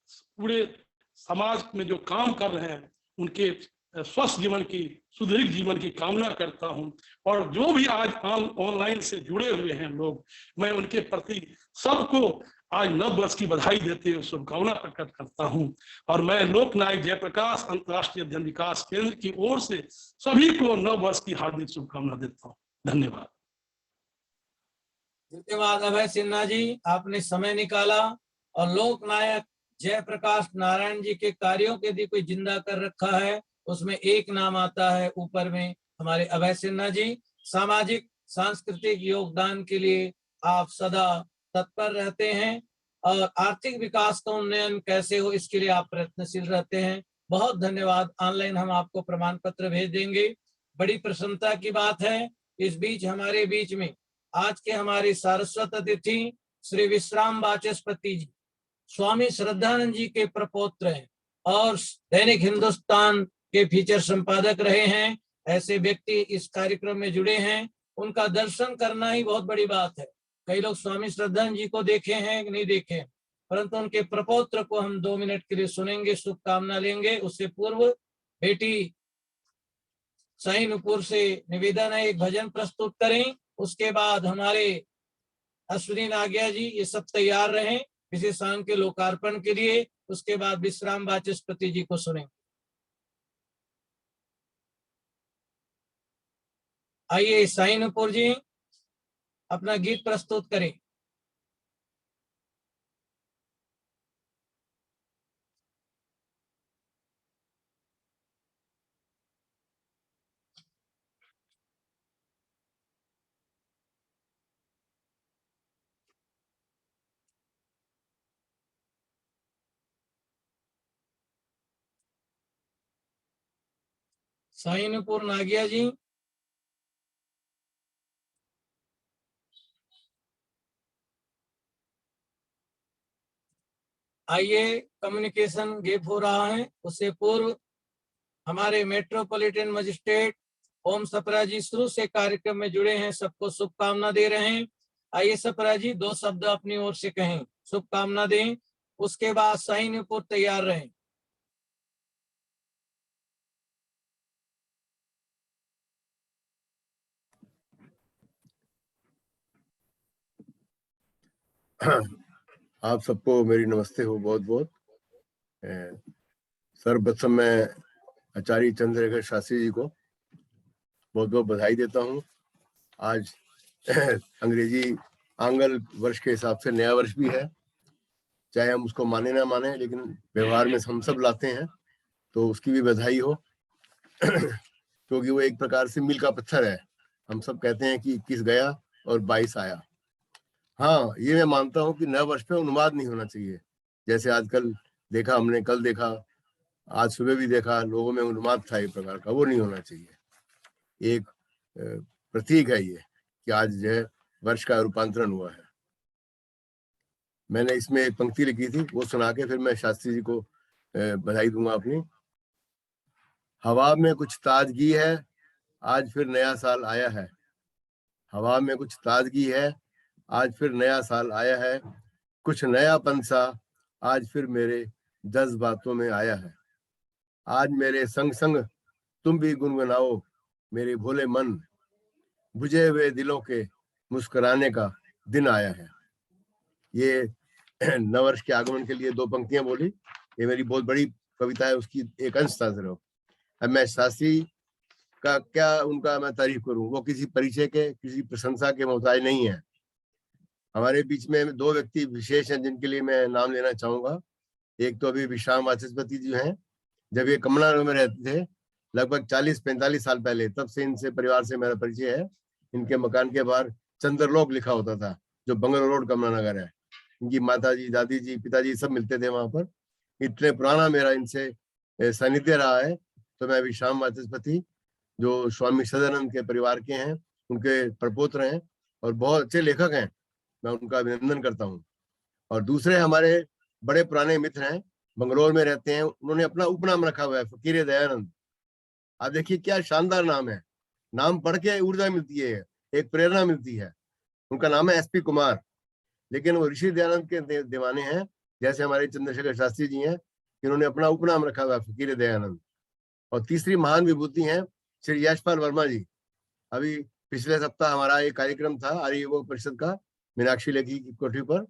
पूरे समाज में जो काम कर रहे हैं उनके स्वस्थ जीवन की, सुदृढ़ जीवन की कामना करता हूं। और जो भी आज ऑनलाइन से जुड़े हुए हैं लोग, मैं उनके प्रति सबको आज नव वर्ष की बधाई देते हुए शुभकामना प्रकट करता हूं। और मैं लोकनायक जयप्रकाश अंतर्राष्ट्रीय अध्ययन विकास केंद्र की ओर से सभी को नव वर्ष की हार्दिक शुभकामना देता हूं। धन्यवाद। धन्यवाद अभय सिन्हा जी, आपने समय निकाला और लोकनायक जयप्रकाश नारायण जी के कार्यों के यदि कोई जिंदा कर रखा है, उसमें एक नाम आता है ऊपर में, हमारे अभय सिन्हा जी। सामाजिक सांस्कृतिक योगदान के लिए आप सदा तत्पर रहते हैं, और आर्थिक विकास का उन्नयन कैसे हो इसके लिए आप प्रयत्नशील रहते हैं। बहुत धन्यवाद। ऑनलाइन हम आपको प्रमाण पत्र भेज देंगे। बड़ी प्रसन्नता की बात है, इस बीच हमारे बीच में आज के हमारे सारस्वत अतिथि श्री विश्राम वाचस्पति जी, स्वामी श्रद्धानंद जी के प्रपौत्र हैं और दैनिक हिंदुस्तान के फीचर संपादक रहे हैं। ऐसे व्यक्ति इस कार्यक्रम में जुड़े हैं, उनका दर्शन करना ही बहुत बड़ी बात है। कई लोग स्वामी श्रद्धानंद जी को देखे हैं कि नहीं देखे, परंतु उनके प्रपौत्र को हम 2 मिनट के लिए सुनेंगे, शुभकामना लेंगे। उससे पूर्व बेटी साईं नुपुर से निवेदन है एक भजन प्रस्तुत करें। उसके बाद हमारे अश्विनी नागिया जी ये सब तैयार रहें विशेषांक के लोकार्पण के लिए। उसके बाद विश्राम वाचस्पति जी को सुनेंगे। आइए साईं नुपुर जी अपना गीत प्रस्तुत करें। साइनपुर नागिया जी। आइए, कम्युनिकेशन गैप हो रहा है, उससे पूर्व हमारे मेट्रोपॉलिटन मजिस्ट्रेट ओम सप्रा जी शुरू से कार्यक्रम में जुड़े हैं, सबको शुभकामना दे रहे हैं। आइए सप्रा जी 2 शब्द अपनी ओर से कहें, शुभकामना दें, उसके बाद साइनपुर तैयार रहें। आप सबको मेरी नमस्ते हो बहुत बहुत। सर्वप्रथम मैं आचार्य चंद्रशेखर शास्त्री जी को बहुत बहुत बधाई देता हूँ। आज अंग्रेजी आंग्ल वर्ष के हिसाब से नया वर्ष भी है, चाहे हम उसको माने ना माने, लेकिन व्यवहार में हम सब लाते हैं, तो उसकी भी बधाई हो। क्योंकि वो एक प्रकार से मील का पत्थर है। हम सब कहते हैं कि 21 गया और 22 आया। हाँ, ये मैं मानता हूँ कि नए वर्ष पे उन्माद नहीं होना चाहिए। जैसे आजकल देखा हमने, कल देखा, आज सुबह भी देखा, लोगों में उन्माद था एक प्रकार का, वो नहीं होना चाहिए। एक प्रतीक है ये कि आज जो है वर्ष का रूपांतरण हुआ है। मैंने इसमें एक पंक्ति लिखी थी, वो सुना के फिर मैं शास्त्री जी को बधाई दूंगा अपनी। हवा में कुछ ताजगी है, आज फिर नया साल आया है। हवा में कुछ ताजगी है, आज फिर नया साल आया है। कुछ नया पंसा आज फिर मेरे जज्बातों में आया है। आज मेरे संग संग तुम भी गुनगुनाओ मेरे भोले मन, बुझे हुए दिलों के मुस्कुराने का दिन आया है। ये नववर्ष के आगमन के लिए 2 पंक्तियां बोली। ये मेरी बहुत बड़ी कविता है, उसकी एक अंश था सिर्फ। अब मैं शास्त्री का क्या उनका मैं तारीफ करूं, वो किसी परिचय के, किसी प्रशंसा के मोहताज नहीं है। हमारे बीच में 2 व्यक्ति विशेष हैं जिनके लिए मैं नाम लेना चाहूंगा। एक तो अभी विश्राम वाचस्पति जी हैं। जब ये कमलानगर में रहते थे लगभग 40-45 साल पहले, तब से इनसे परिवार से मेरा परिचय है। इनके मकान के बाहर चंद्रलोक लिखा होता था, जो बंगलो रोड कमलानगर है। इनकी माता जी, दादी जी, पिताजी सब मिलते थे वहां पर। इतने पुराना मेरा इनसे सानिध्य रहा है। तो मैं विश्राम वाचस्पति, जो स्वामी सदानंद के परिवार के हैं, उनके प्रपोत्र हैं और बहुत अच्छे लेखक हैं, मैं उनका अभिनंदन करता हूँ। और दूसरे हमारे बड़े पुराने मित्र हैं, बंगलोर में रहते हैं, उन्होंने अपना उपनाम रखा हुआ है फकीर दयानंद। आप देखिए क्या शानदार नाम है, नाम पढ़ के ऊर्जा मिलती है, एक प्रेरणा मिलती है। उनका नाम है एसपी कुमार, लेकिन वो ऋषि दयानंद के दीवाने हैं, जैसे हमारे चंद्रशेखर शास्त्री जी हैं, इन्होंने अपना उपनाम रखा हुआ है फकीर दयानंद। और तीसरी महान विभूति हैं श्री यशपाल वर्मा जी। अभी पिछले सप्ताह हमारा एक कार्यक्रम था आर्य योग परिषद का, मीनाक्षी लेखी की कोठी पर,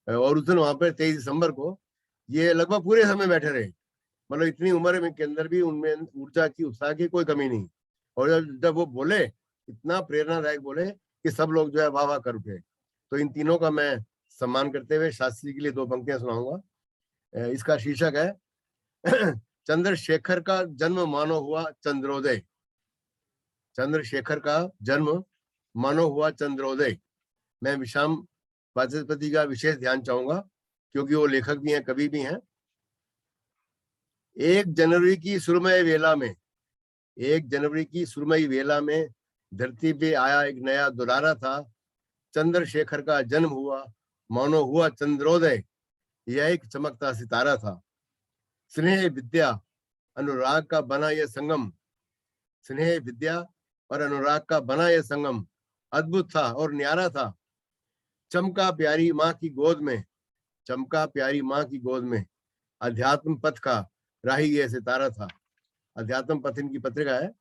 और उस दिन वहां पर 23 दिसंबर को ये लगभग पूरे समय बैठे रहे। मतलब इतनी उम्र में के अंदर भी उनमें ऊर्जा की, उत्साह की कोई कमी नहीं। और जब वो बोले, इतना प्रेरणादायक बोले कि सब लोग जो है वाह वाह कर उठे। तो इन तीनों का मैं सम्मान करते हुए शास्त्री के लिए 2 पंक्तियां सुनाऊंगा। इसका शीर्षक है चंद्रशेखर का जन्म मानो हुआ चंद्रोदय। चंद्रशेखर का जन्म मानो हुआ चंद्रोदय। मैं विश्राम वाचस्पति का विशेष ध्यान चाहूंगा, क्योंकि वो लेखक भी हैं, कवि भी हैं। 1 जनवरी की सुरमई वेला में, 1 जनवरी की सुरमई वेला में धरती पे आया एक नया दुलारा था। चंद्रशेखर का जन्म हुआ मानो हुआ चंद्रोदय, यह एक चमकता सितारा था। स्नेह विद्या अनुराग का बना यह संगम, स्नेह विद्या और अनुराग का बना यह संगम अद्भुत था और न्यारा था। चमका प्यारी माँ की गोद में, चमका प्यारी माँ की गोद में अध्यात्म पथ का राही यह सितारा था। अध्यात्म पथ इनकी पत्रिका है।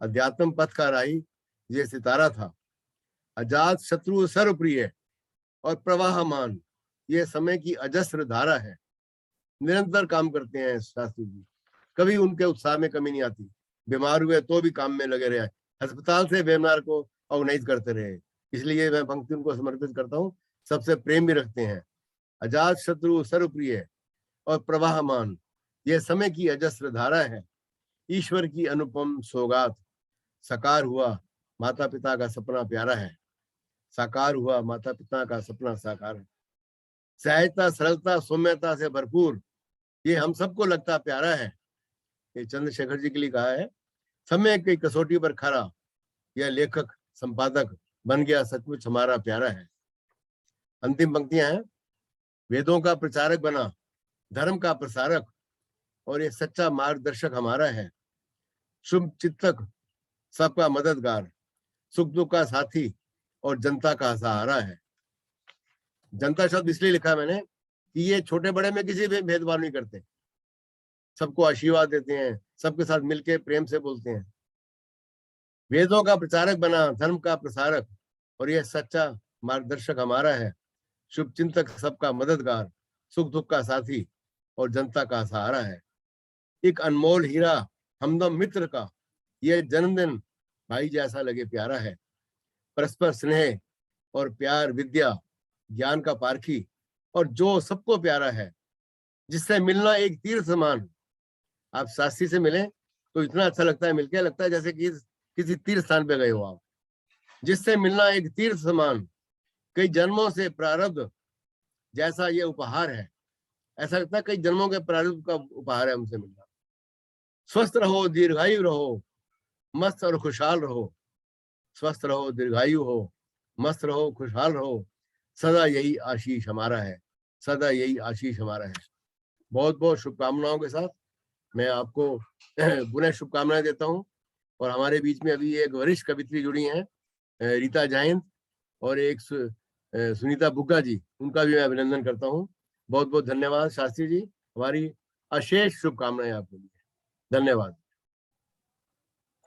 अध्यात्म पथ का राही यह सितारा था। अजात शत्रु सर्वप्रिय और प्रवाहमान, यह समय की अजस्र धारा है। निरंतर काम करते हैं शास्त्री जी, कभी उनके उत्साह में कमी नहीं आती। बीमार हुए तो भी काम में लगे रहे, अस्पताल से बीमार को ऑर्गेनाइज करते रहे। इसलिए मैं पंक्ति उनको समर्पित करता हूँ। सबसे प्रेम भी रखते हैं। अजात शत्रु सर्वप्रिय और प्रवाहमान, यह समय की अजस्र धारा है। ईश्वर की अनुपम सौगात, साकार हुआ माता पिता का सपना प्यारा है। साकार हुआ माता पिता का सपना साकार है। सहजता, सरलता, सौम्यता से भरपूर, ये हम सबको लगता प्यारा है। ये चंद्रशेखर जी के लिए कहा है। समय की कसौटी पर खरा यह लेखक संपादक बन गया, सचमुच हमारा प्यारा है। अंतिम पंक्तियां हैं। वेदों का प्रचारक बना, धर्म का प्रसारक, और ये सच्चा मार्गदर्शक हमारा है। शुभ चिंतक, सबका मददगार, सुख दुख का साथी और जनता का सहारा है। जनता शब्द इसलिए लिखा मैंने कि ये छोटे बड़े में किसी भी भेदभाव नहीं करते, सबको आशीर्वाद देते हैं, सबके साथ मिलके प्रेम से बोलते हैं। वेदों का प्रचारक बना, धर्म का प्रसारक, और यह सच्चा मार्गदर्शक हमारा है। शुभ चिंतक, सबका मददगार, सुख दुख का साथी और जनता का सहारा है। एक अनमोल हीरा हमदम मित्र का यह जन्मदिन भाई जैसा लगे प्यारा है। परस्पर स्नेह और प्यार, विद्या ज्ञान का पारखी, और जो सबको प्यारा है, जिससे मिलना एक तीर्थ समान। आप शास्त्री से मिले तो इतना अच्छा लगता है, मिलके लगता है जैसे कि किसी तीर्थ स्थान पे गए हो आप। जिससे मिलना एक तीर्थ समान, कई जन्मों से प्रारब्ध जैसा ये उपहार है। ऐसा लगता है कई जन्मों के प्रारब्ध का उपहार है हमसे मिलना। स्वस्थ रहो, दीर्घायु रहो, मस्त और खुशहाल रहो। स्वस्थ रहो, दीर्घायु हो, मस्त रहो, खुशहाल रहो। सदा यही आशीष हमारा है, सदा यही आशीष हमारा है। बहुत बहुत शुभकामनाओं के साथ मैं आपको पुनः शुभकामनाएं देता हूं। और हमारे बीच में अभी एक वरिष्ठ कवित्री जुड़ी हैं, रीता जयंत, और एक सुनीता बुग्गा जी, उनका भी मैं अभिनंदन करता हूं। बहुत बहुत धन्यवाद शास्त्री जी, हमारी अशेष शुभकामनाएं आपके लिए। धन्यवाद।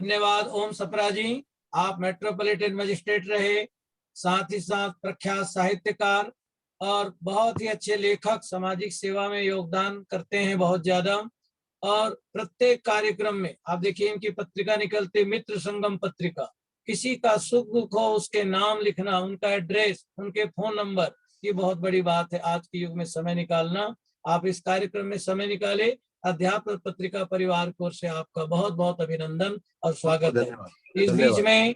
धन्यवाद ओम सप्रा जी। आप मेट्रोपॉलिटन मजिस्ट्रेट रहे, साथ ही साथ प्रख्यात साहित्यकार और बहुत ही अच्छे लेखक, सामाजिक सेवा में योगदान करते हैं बहुत ज्यादा। और प्रत्येक कार्यक्रम में आप देखिए इनकी पत्रिका निकलती, मित्र संगम पत्रिका। किसी का सुख दुख हो, उसके नाम लिखना, उनका एड्रेस, उनके फोन नंबर, ये बहुत बड़ी बात है आज के युग में समय निकालना। आप इस कार्यक्रम में समय निकाले। अध्यात्म पत्रिका परिवार की ओर से आपका बहुत बहुत अभिनंदन और स्वागत है। इस बीच में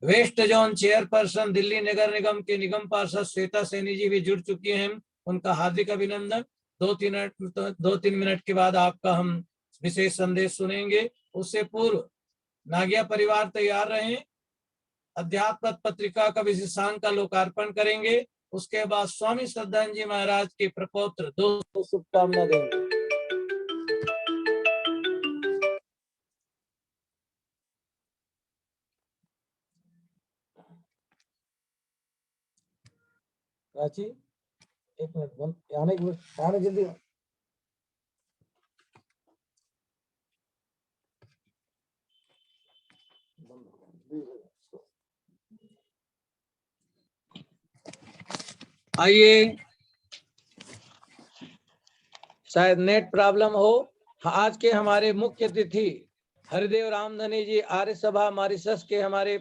वेस्ट जोन चेयरपर्सन दिल्ली नगर निगम के निगम पार्षद श्वेता सैनी जी भी जुड़ चुकी हैं, उनका हार्दिक अभिनंदन। 2-3 मिनट के बाद आपका हम विशेष संदेश सुनेंगे। उससे पूर्व नागिया परिवार तैयार रहें, अध्यात्म पत्रिका का विशेषांक का लोकार्पण करेंगे। उसके बाद स्वामी श्रद्धानंद जी महाराज के प्रपौत्र 2 शुभकामना देंगे। प्राची, एक मिनट आने जल्दी। आइए, शायद नेट प्रॉब्लम हो। आज के हमारे मुख्य अतिथि हरिदेव रामधनी जी आर्य सभा मॉरिशस के हमारे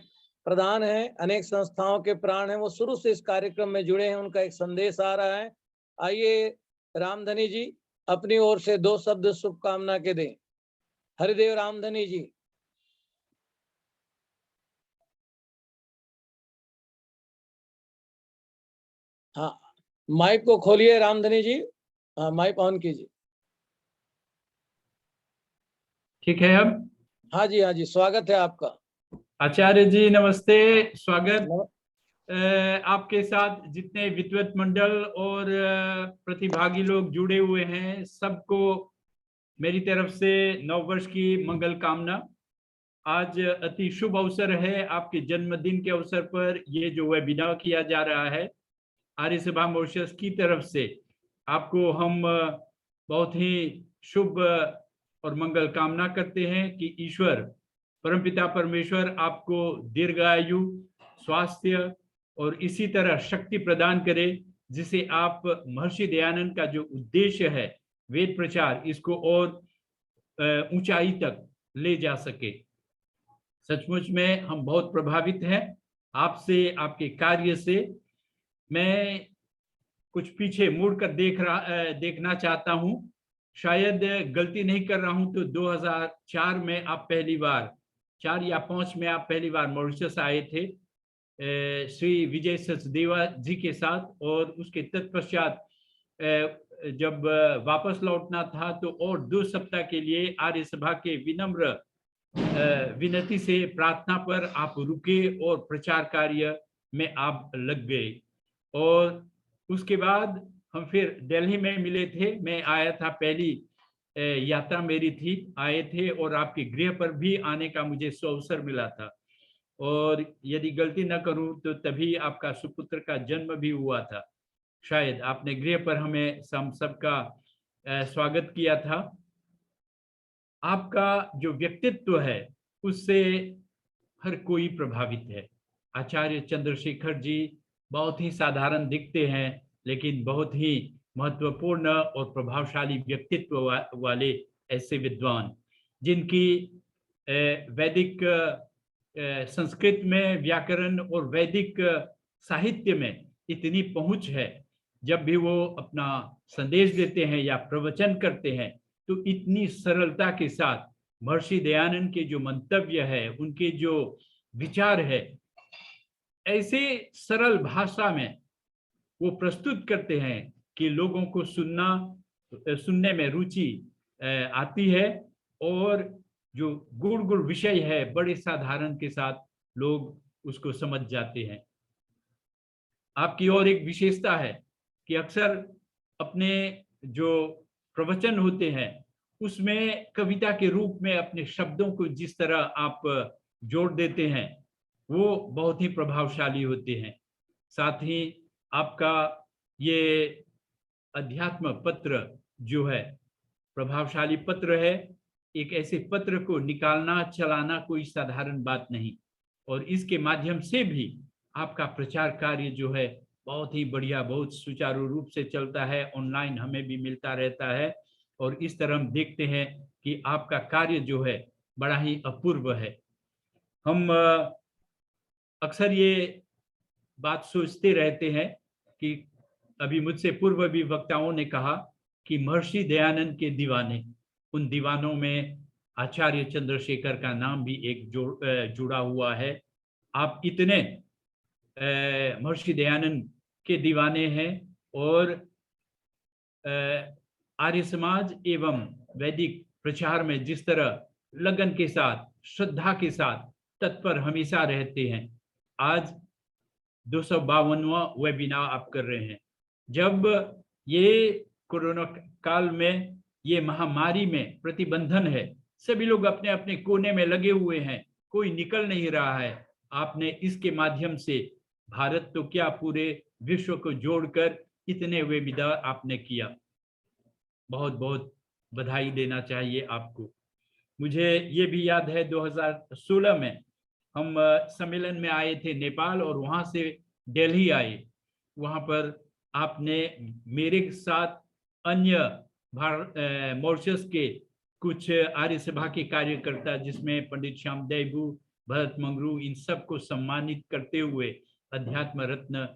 प्रधान हैं, अनेक संस्थाओं के प्राण हैं, वो शुरू से इस कार्यक्रम में जुड़े हैं, उनका एक संदेश आ रहा है। आइए रामधनी जी अपनी ओर से 2 शब्द शुभकामना के दें। हरिदेव रामधनी जी। हाँ, माइक को खोलिए रामधनी जी। हाँ, माइक ऑन कीजिए। ठीक है अब? हाँ जी, स्वागत है आपका। आचार्य जी नमस्ते, स्वागत। आपके साथ जितने विद्वत मंडल और प्रतिभागी लोग जुड़े हुए हैं, सबको मेरी तरफ से नववर्ष की मंगल कामना। आज अति शुभ अवसर है, आपके जन्मदिन के अवसर पर ये जो वेबिनार किया जा रहा है आर्य सभा मॉरिशस की तरफ से, आपको हम बहुत ही शुभ और मंगल कामना करते हैं कि ईश्वर परमपिता परमेश्वर आपको दीर्घायु, स्वास्थ्य और इसी तरह शक्ति प्रदान करे, जिसे आप महर्षि दयानंद का जो उद्देश्य है वेद प्रचार, इसको और ऊंचाई तक ले जा सके। सचमुच में हम बहुत प्रभावित हैं आपसे, आपके कार्य से। मैं कुछ पीछे मुड़कर देखना चाहता हूं, शायद गलती नहीं कर रहा हूं तो 2004 में आप पहली बार, 4 या 5 में आप पहली बार मॉरिशस आए थे श्री विजय सचदेवा जी के साथ, और उसके तत्पश्चात जब वापस लौटना था तो और 2 सप्ताह के लिए आर्य सभा के विनम्र विनती से प्रार्थना पर आप रुके और प्रचार कार्य में आप लग गए। और उसके बाद हम फिर दिल्ली में मिले थे। मैं आया था, पहली यात्रा मेरी थी, आए थे और आपके गृह पर भी आने का मुझे अवसर मिला था। और यदि गलती न करूं तो तभी आपका सुपुत्र का जन्म भी हुआ था। शायद आपने गृह पर हमें हम सबका स्वागत किया था। आपका जो व्यक्तित्व है उससे हर कोई प्रभावित है। आचार्य चंद्रशेखर जी बहुत ही साधारण दिखते हैं, लेकिन बहुत ही महत्वपूर्ण और प्रभावशाली व्यक्तित्व वाले ऐसे विद्वान, जिनकी वैदिक संस्कृत में व्याकरण और वैदिक साहित्य में इतनी पहुंच है। जब भी वो अपना संदेश देते हैं या प्रवचन करते हैं तो इतनी सरलता के साथ महर्षि दयानंद के जो मंतव्य है, उनके जो विचार है, ऐसे सरल भाषा में वो प्रस्तुत करते हैं कि लोगों को सुनने में रुचि आती है। और जो गुड़ विषय है, बड़े साधारण के साथ लोग उसको समझ जाते हैं। आपकी और एक विशेषता है कि अक्सर अपने जो प्रवचन होते हैं उसमें कविता के रूप में अपने शब्दों को जिस तरह आप जोड़ देते हैं वो बहुत ही प्रभावशाली होते हैं। साथ ही आपका ये अध्यात्म पत्र जो है प्रभावशाली पत्र है। एक ऐसे पत्र को निकालना चलाना कोई साधारण बात नहीं, और इसके माध्यम से भी आपका प्रचार कार्य जो है बहुत ही बढ़िया, बहुत सुचारू रूप से चलता है। ऑनलाइन हमें भी मिलता रहता है और इस तरह हम देखते हैं कि आपका कार्य जो है बड़ा ही अपूर्व है। हम अक्सर ये बात सोचते रहते हैं कि अभी मुझसे पूर्व भी वक्ताओं ने कहा कि महर्षि दयानंद के दीवाने, उन दीवानों में आचार्य चंद्रशेखर का नाम भी एक जुड़ा हुआ है। आप इतने महर्षि दयानंद के दीवाने हैं और आर्य समाज एवं वैदिक प्रचार में जिस तरह लगन के साथ, श्रद्धा के साथ तत्पर हमेशा रहते हैं। आज 252वां वेबिनार आप कर रहे हैं। जब ये कोरोना काल में, ये महामारी में प्रतिबंधन है, सभी लोग अपने अपने कोने में लगे हुए हैं, कोई निकल नहीं रहा है। आपने इसके माध्यम से भारत तो क्या पूरे विश्व को जोड़कर इतने वेबिनार आपने किया। बहुत बहुत बधाई देना चाहिए आपको। मुझे ये भी याद है 2016 में हम सम्मेलन में आए थे नेपाल और वहां से दिल्ली आए। वहां पर आपने मेरे साथ अन्य मॉरिशस के कुछ आर्य सभा के कार्यकर्ता, जिसमें पंडित श्याम देबू, भरत मंगरू, इन सब को सम्मानित करते हुए अध्यात्म रत्न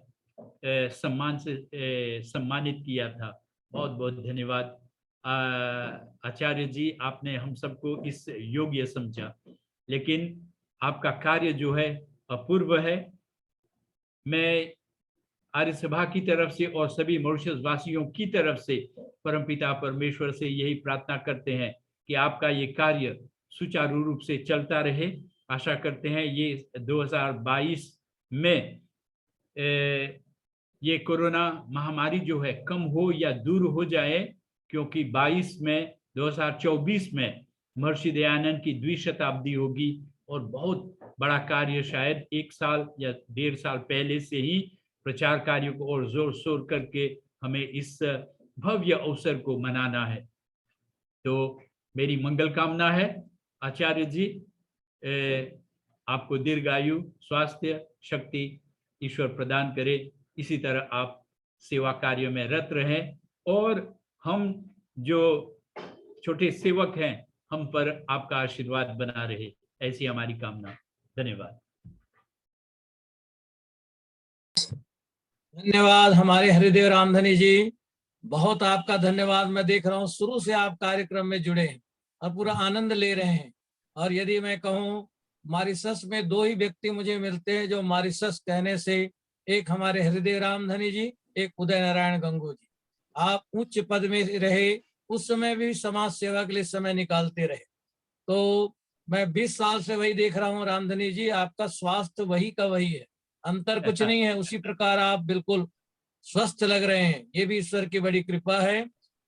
सम्मान से सम्मानित किया था। बहुत बहुत धन्यवाद आचार्य जी, आपने हम सबको इस योग्य समझा। लेकिन आपका कार्य जो है अपूर्व है। मैं आर्य सभा की तरफ से और सभी मॉरिशस वासियों की तरफ से परमपिता परमेश्वर से यही प्रार्थना करते हैं कि आपका ये कार्य सुचारू रूप से चलता रहे। आशा करते हैं ये 2022 में ये कोरोना महामारी जो है कम हो या दूर हो जाए, क्योंकि 2024 में महर्षि दयानंद की 2 शताब्दी होगी और बहुत बड़ा कार्य शायद 1 साल या 1.5 साल पहले से ही प्रचार कार्य को और जोर शोर करके हमें इस भव्य अवसर को मनाना है। तो मेरी मंगल कामना है आचार्य जी, आपको दीर्घायु, स्वास्थ्य, शक्ति ईश्वर प्रदान करे। इसी तरह आप सेवा कार्य में रत रहें और हम जो छोटे सेवक हैं हम पर आपका आशीर्वाद बना रहे, ऐसी हमारी कामना। धन्यवाद। धन्यवाद हमारे हरिदेव रामधनी जी, बहुत आपका धन्यवाद। मैं देख रहा हूँ शुरू से आप कार्यक्रम में जुड़े हैं और पूरा आनंद ले रहे हैं। और यदि मैं कहूँ, मॉरिशस में 2 ही व्यक्ति मुझे मिलते हैं जो मॉरिशस कहने से, एक हमारे हरिदेव रामधनी जी, एक उदय नारायण गंगू जी। आप उच्च पद में रहे, उस समय भी समाज सेवा के लिए समय निकालते रहे। तो मैं 20 साल से वही देख रहा हूँ रामधनी जी, आपका स्वास्थ्य वही का वही है, अंतर कुछ नहीं है, उसी प्रकार आप बिल्कुल स्वस्थ लग रहे हैं। ये भी ईश्वर की बड़ी कृपा है।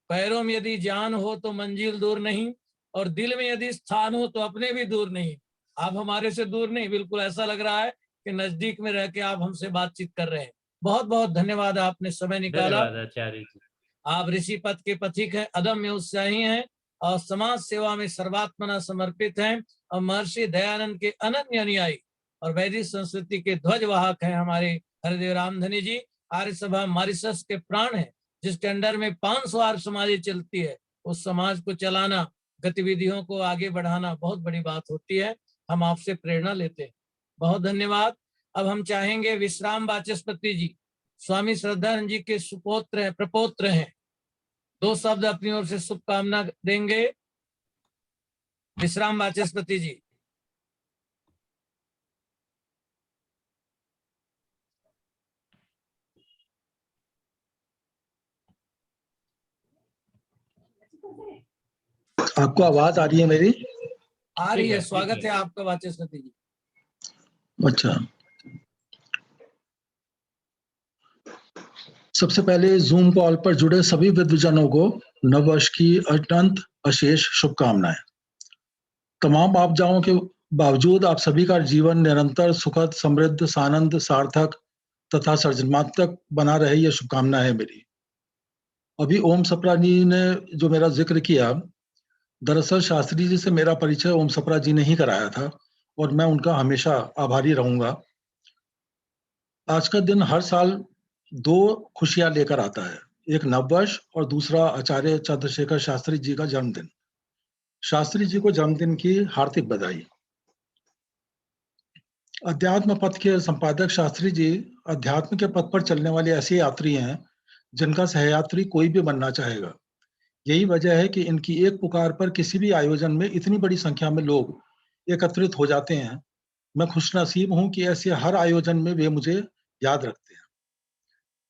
पैरों में यदि जान हो तो मंजिल दूर नहीं, और दिल में यदि स्थान हो तो अपने भी दूर नहीं। आप हमारे से दूर नहीं, बिल्कुल ऐसा लग रहा है कि नजदीक में रह के आप हमसे बातचीत कर रहे हैं। बहुत बहुत धन्यवाद, आपने समय निकाला। धन्यवाद आचार्य जी। आप ऋषि पद के पथिक हैं, अदम्य उत्साही हैं और समाज सेवा में सर्वात्मना समर्पित हैं, और महर्षि दयानंद के अनन्य अनुयायी और वैदिक संस्कृति के ध्वजवाहक हैं हमारे हरिदेव रामधनी जी। आर्य सभा मॉरिशस के प्राण है, जिसके अंडर में 500 आर्य समाज चलती है। उस समाज को चलाना, गतिविधियों को आगे बढ़ाना बहुत बड़ी बात होती है। हम आपसे प्रेरणा लेते हैं। बहुत धन्यवाद। अब हम चाहेंगे विश्राम वाचस्पति जी, स्वामी श्रद्धानंद जी के सुपुत्र हैं, प्रपौत्र हैं, 2 शब्द अपनी ओर से शुभकामना देंगे। विश्राम वाचस्पति जी। आपको आवाज आ रही है मेरी? आ रही है, स्वागत है आपका वाचस्पति जी। अच्छा, सबसे पहले जूम कॉल पर जुड़े सभी विद्वजनों को नववर्ष की अनंत अशेष शुभकामनाएं। तमाम आपदाओं के बावजूद आप सभी का जीवन निरंतर सुखद, समृद्ध, सानंद, सार्थक तथा सृजनात्मक बना रहे, ये शुभकामना है मेरी। अभी ओम सप्रा जी ने जो मेरा जिक्र किया, दरअसल शास्त्री जी से मेरा परिचय ओम सप्रा जी ने ही कराया था, और मैं उनका हमेशा आभारी रहूंगा। आज का दिन हर साल 2 खुशियां लेकर आता है, एक नववर्ष और दूसरा आचार्य चंद्रशेखर शास्त्री जी का जन्मदिन। शास्त्री जी को जन्मदिन की हार्दिक बधाई। अध्यात्म पथ के संपादक शास्त्री जी अध्यात्म के पथ पर चलने वाले ऐसे यात्री हैं जिनका सहयात्री कोई भी बनना चाहेगा। यही वजह है कि इनकी एक पुकार पर किसी भी आयोजन में इतनी बड़ी संख्या में लोग एकत्रित हो जाते हैं। मैं खुशनसीब हूं कि ऐसे हर आयोजन में वे मुझे याद रखते हैं।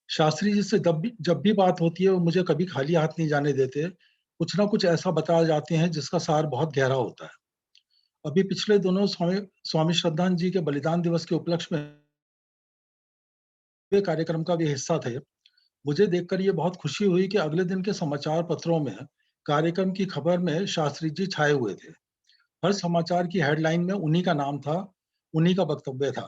शास्त्री जी से जब भी बात होती है, वो मुझे कभी खाली हाथ नहीं जाने देते। कुछ ना कुछ ऐसा बता जाते हैं जिसका सार बहुत गहरा होता है। अभी पिछले दिनों स्वामी श्रद्धानंद जी के बलिदान दिवस के उपलक्ष्य में कार्यक्रम का भी हिस्सा थे। मुझे देखकर ये बहुत खुशी हुई कि अगले दिन के समाचार पत्रों में कार्यक्रम की खबर में शास्त्री जी छाए हुए थे। हर समाचार की हेडलाइन में उन्हीं का नाम था, उन्हीं का वक्तव्य था।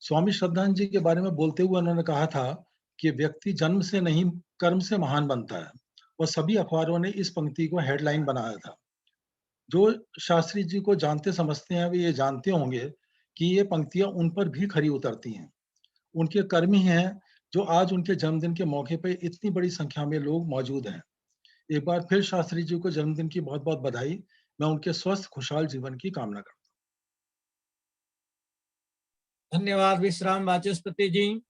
स्वामी श्रद्धानंद जी के बारे में बोलते हुए उन्होंने कहा था कि व्यक्ति जन्म से नहीं, कर्म से महान बनता है, और सभी अखबारों ने इस पंक्ति को हेडलाइन बनाया था। जो शास्त्री जी को जानते समझते हैं वे ये जानते होंगे कि ये पंक्तियां उन पर भी खरी उतरती हैं। उनके कर्म ही हैं जो आज उनके जन्मदिन के मौके पर इतनी बड़ी संख्या में लोग मौजूद हैं। एक बार फिर शास्त्री जी को जन्मदिन की बहुत बहुत बधाई। मैं उनके स्वस्थ खुशहाल जीवन की कामना करता हूँ। धन्यवाद विश्राम वाचस्पति जी।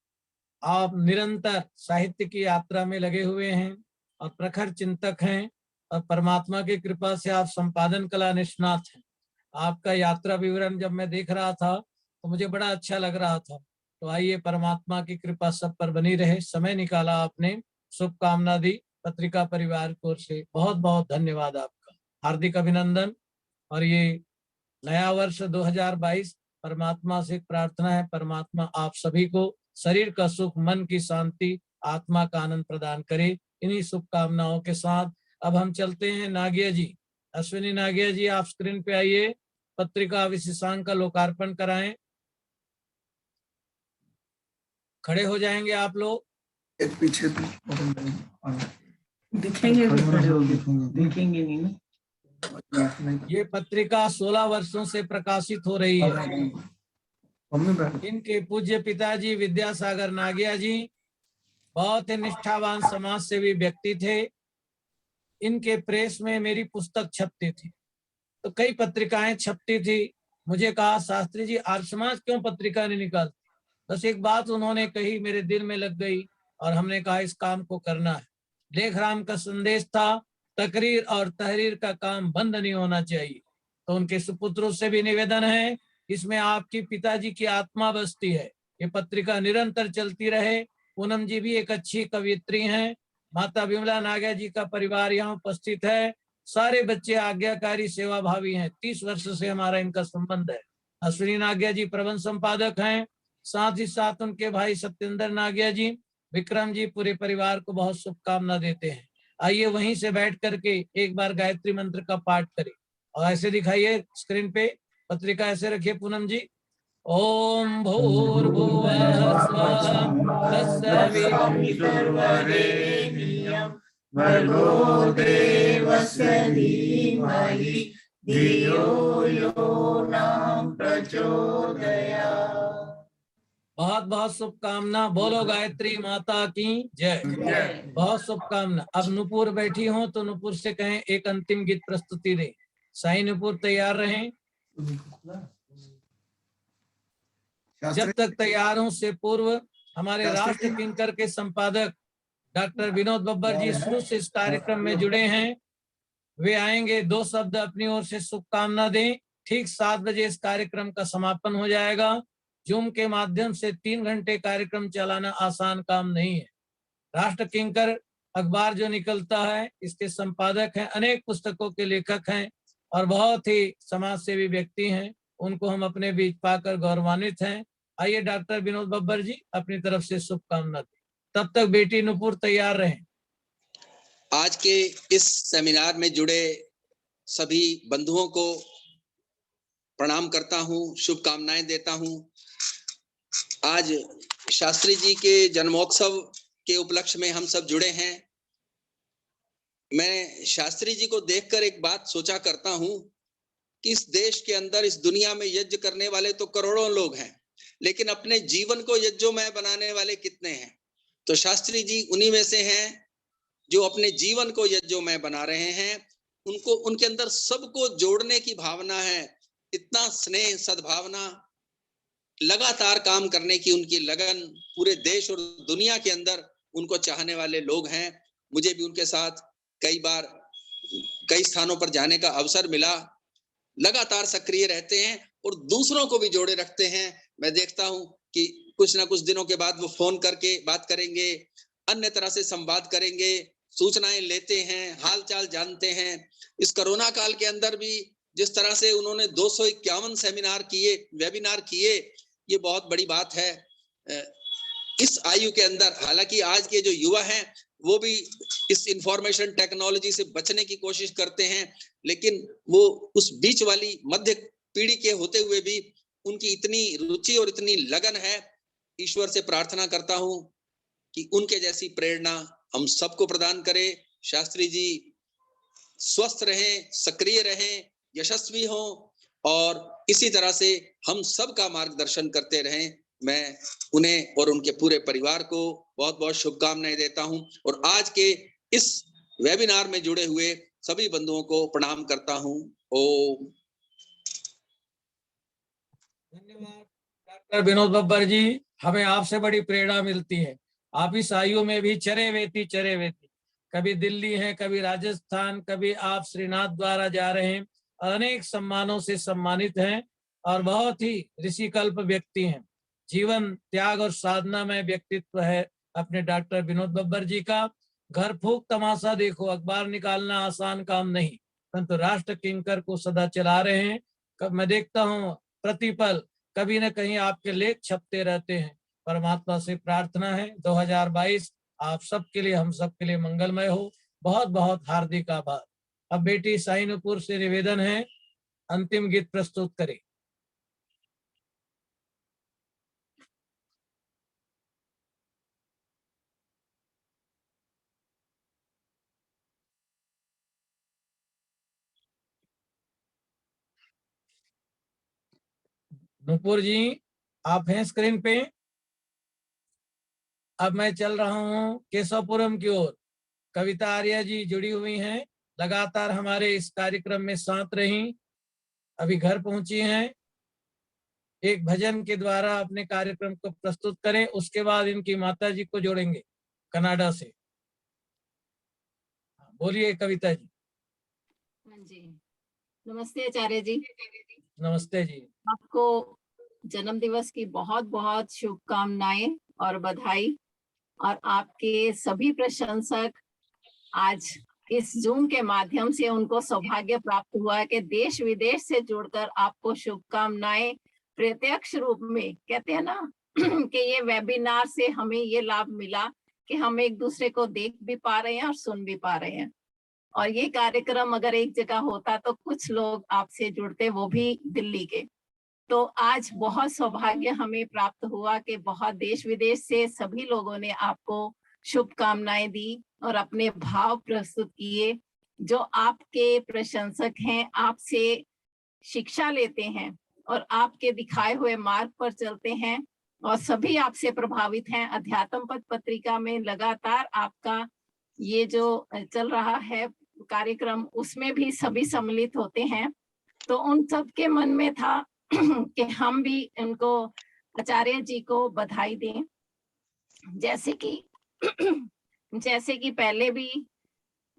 आप निरंतर साहित्य की यात्रा में लगे हुए हैं और प्रखर चिंतक हैं, और परमात्मा की कृपा से आप संपादन कला निष्णात हैं। आपका यात्रा विवरण जब मैं देख रहा था तो मुझे बड़ा अच्छा लग रहा था। तो आइए, परमात्मा की कृपा सब पर बनी रहे। समय निकाला आपने, शुभकामना दी पत्रिका परिवार की ओर से। बहुत बहुत धन्यवाद आपका, हार्दिक अभिनंदन। और ये नया वर्ष 2022, परमात्मा से प्रार्थना है, परमात्मा आप सभी को शरीर का सुख, मन की शांति, आत्मा का आनंद प्रदान करे। इन्हीं शुभकामनाओं के साथ अब हम चलते हैं नागिया जी, अश्विनी नागिया जी, आप स्क्रीन पे आइए, पत्रिका विशेषांक का लोकार्पण कराएं। खड़े हो जाएंगे आप लोग। एक पीछे दिखेंगे दिखेंगे नहीं ना। ये पत्रिका 16 वर्षों से प्रकाशित हो रही है। इनके पूज्य पिताजी विद्यासागर नागिया जी बहुत ही निष्ठावान समाज सेवी व्यक्ति थे। इनके प्रेस में मेरी पुस्तक छपती थी, तो कई पत्रिकाएं छपती थी। मुझे कहा, शास्त्री जी आर्य समाज क्यों पत्रिका नहीं निकालती? बस एक बात उन्होंने कही, मेरे दिल में लग गई, और हमने कहा इस काम को करना है। लेखराम का संदेश था, तकरीर और तहरीर का काम बंद नहीं होना चाहिए। तो उनके सुपुत्रों से भी निवेदन है, इसमें आपकी पिताजी की आत्मा बसती है, ये पत्रिका निरंतर चलती रहे। पूनम जी भी एक अच्छी कवियत्री हैं। माता विमला नागिया जी का परिवार यहाँ उपस्थित है। सारे बच्चे आज्ञाकारी सेवा भावी हैं। 30 वर्ष से हमारा इनका संबंध है। अश्विनी नागिया जी प्रबंध संपादक हैं, साथ ही साथ उनके भाई सत्येंद्र नागिया जी, विक्रम जी पूरे परिवार को बहुत शुभकामना देते हैं। आइए वहीं से बैठ करके एक बार गायत्री मंत्र का पाठ करें। और ऐसे दिखाइए स्क्रीन पे, पत्रिका ऐसे रखिए पूनम जी। ओम भूर्भुवः स्वः तत्सवितुर्वरेण्यं भर्गो देवस्य धीमहि धियो यो न प्रचोदयात्। बहुत बहुत शुभकामना। बोलो गायत्री माता की जय। बहुत शुभकामना। अब नुपुर बैठी हो तो नुपुर से कहें एक अंतिम गीत प्रस्तुति दें। साईं नुपुर तैयार रहें। जब तक तैयार हूं से पूर्व हमारे राष्ट्र किंकर के संपादक डॉक्टर विनोद बब्बर जी शुरू से इस कार्यक्रम में जुड़े हैं। वे आएंगे, 2 शब्द अपनी ओर से शुभकामना दें। ठीक 7 बजे इस कार्यक्रम का समापन हो जाएगा। जूम के माध्यम से 3 घंटे कार्यक्रम चलाना आसान काम नहीं है। राष्ट्र किंकर अखबार जो निकलता है, इसके संपादक हैं, अनेक पुस्तकों के लेखक हैं और बहुत ही समाज सेवी व्यक्ति हैं। उनको हम अपने बीच पाकर गौरवान्वित हैं। आइए डॉक्टर विनोद बब्बर जी अपनी तरफ से शुभकामना दें। तब तक बेटी नुपुर तैयार रहें। आज के इस सेमिनार में जुड़े सभी बंधुओं को प्रणाम करता हूं, शुभकामनाएं देता हूं। आज शास्त्री जी के जन्मोत्सव के उपलक्ष्य में हम सब जुड़े हैं। मैं शास्त्री जी को देखकर एक बात सोचा करता हूं कि इस देश के अंदर, इस दुनिया में यज्ञ करने वाले तो करोड़ों लोग हैं, लेकिन अपने जीवन को यज्ञोमय बनाने वाले कितने हैं? तो शास्त्री जी उन्हीं में से हैं जो अपने जीवन को यज्ञोमय बना रहे हैं। उनको, उनके अंदर सबको जोड़ने की भावना है, इतना स्नेह, सद्भावना, लगातार काम करने की उनकी लगन, पूरे देश और दुनिया के अंदर उनको चाहने वाले लोग हैं। मुझे भी उनके साथ कई बार कई स्थानों पर जाने का अवसर मिला। लगातार सक्रिय रहते हैं और दूसरों को भी जोड़े रखते हैं। मैं देखता हूं कि कुछ ना कुछ दिनों के बाद वो फोन करके बात करेंगे, अन्य तरह से संवाद करेंगे, सूचनाएं लेते हैं, हालचाल जानते हैं। इस कोरोना काल के अंदर भी जिस तरह से उन्होंने 251 सेमिनार किए, वेबिनार किए, ये बहुत बड़ी बात है। इस आयु के अंदर, हालांकि आज के जो युवा हैं वो भी इस इंफॉर्मेशन टेक्नोलॉजी से बचने की कोशिश करते हैं, लेकिन वो उस बीच वाली मध्य पीढ़ी के होते हुए भी उनकी इतनी रुचि और इतनी लगन है। ईश्वर से प्रार्थना करता हूं कि उनके जैसी प्रेरणा हम सबको प्रदान करे। शास्त्री जी स्वस्थ रहें, सक्रिय रहें, यशस्वी हों और इसी तरह से हम सबका मार्गदर्शन करते रहें। मैं उन्हें और उनके पूरे परिवार को बहुत बहुत शुभकामनाएं देता हूं और आज के इस वेबिनार में जुड़े हुए सभी बंधुओं को प्रणाम करता हूं। ओम। धन्यवाद डॉक्टर विनोद बब्बर जी। हमें आपसे बड़ी प्रेरणा मिलती है। आप इस आयु में भी चरे वेती, कभी दिल्ली है, कभी राजस्थान, कभी आप श्रीनाथ द्वारा जा रहे हैं और अनेक सम्मानों से सम्मानित हैं और बहुत ही ऋषिकल्प व्यक्ति हैं। जीवन त्याग और साधना में व्यक्तित्व है अपने डॉक्टर विनोद बब्बर जी का। घर फूक तमाशा देखो, अखबार निकालना आसान काम नहीं, परंतु राष्ट्र किंकर को सदा चला रहे हैं। मैं देखता हूँ प्रतिपल कभी न कहीं आपके लेख छपते रहते हैं। परमात्मा से प्रार्थना है 2022 आप सबके लिए, हम सबके लिए मंगलमय हो। बहुत बहुत हार्दिक आभार। अब बेटी साईं नुपुर से निवेदन है, अंतिम गीत प्रस्तुत करें। नुपुर जी आप हैं स्क्रीन पे। अब मैं चल रहा हूं केशवपुरम की ओर। कविता आर्या जी जुड़ी हुई हैं, लगातार हमारे इस कार्यक्रम में साथ रही, अभी घर पहुंची हैं। एक भजन के द्वारा अपने कार्यक्रम को प्रस्तुत करें, उसके बाद इनकी माता जी को जोड़ेंगे कनाडा से। बोलिए कविता जी। हाँ जी, नमस्ते आचार्य जी। नमस्ते जी। आपको जन्म दिवस की बहुत बहुत शुभकामनाएं और बधाई। और आपके सभी प्रशंसक आज इस जूम के माध्यम से उनको सौभाग्य प्राप्त हुआ है कि देश विदेश से जुड़कर आपको शुभकामनाएं प्रत्यक्ष रूप में, कहते हैं ना कि ये वेबिनार से हमें ये लाभ मिला कि हम एक दूसरे को देख भी पा रहे हैं और सुन भी पा रहे हैं। और ये कार्यक्रम अगर एक जगह होता तो कुछ लोग आपसे जुड़ते, वो भी दिल्ली के। तो आज बहुत सौभाग्य हमें प्राप्त हुआ कि बहुत देश विदेश से सभी लोगों ने आपको शुभकामनाएं दी और अपने भाव प्रस्तुत किए। जो आपके प्रशंसक हैं, आपसे शिक्षा लेते हैं और आपके दिखाए हुए मार्ग पर चलते हैं और सभी आपसे प्रभावित हैं। अध्यात्म पथ पत्रिका में लगातार आपका ये जो चल रहा है कार्यक्रम, उसमें भी सभी सम्मिलित होते हैं। तो उन सब के मन में था कि हम भी इनको, आचार्य जी को बधाई दें। जैसे कि पहले भी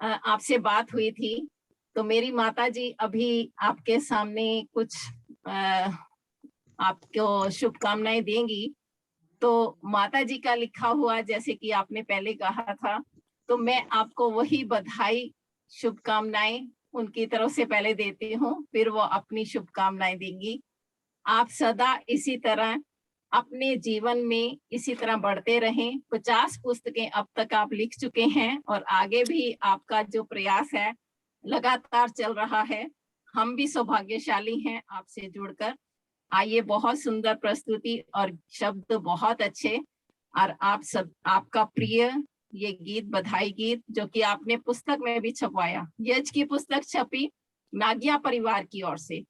आपसे बात हुई थी, तो मेरी माता जी अभी आपके सामने कुछ आपको शुभकामनाएं देंगी। तो माता जी का लिखा हुआ, जैसे कि आपने पहले कहा था, तो मैं आपको वही बधाई शुभकामनाएं उनकी तरफ से पहले देती हूँ, फिर वो अपनी शुभकामनाएं देंगी। आप सदा इसी तरह अपने जीवन में इसी तरह बढ़ते रहें। 50 पुस्तकें अब तक आप लिख चुके हैं और आगे भी आपका जो प्रयास है लगातार चल रहा है। हम भी सौभाग्यशाली हैं आपसे जुड़कर। आइए, बहुत सुंदर प्रस्तुति और शब्द बहुत अच्छे। और आप सब, आपका प्रिय ये गीत, बधाई गीत, जो कि आपने पुस्तक में भी छपवाया। यज की पुस्तक छपी नागिया परिवार की ओर से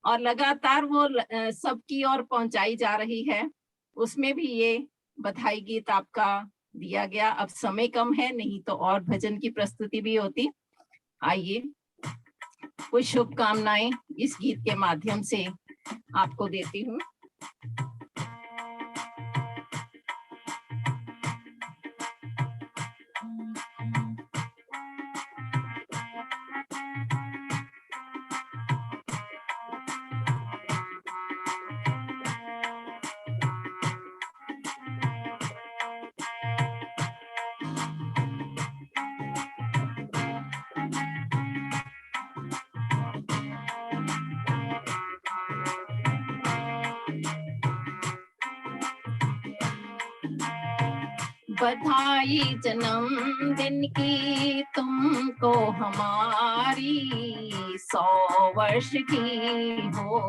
और लगातार वो सबकी ओर पहुंचाई जा रही है। उसमें भी ये बधाई गीत आपका दिया गया। अब समय कम है, नहीं तो और भजन की प्रस्तुति भी होती। आइए, कुछ शुभकामनाएं इस गीत के माध्यम से आपको देती हूँ। बधाई जन्मदिन की तुमको हमारी, 100 वर्ष की हो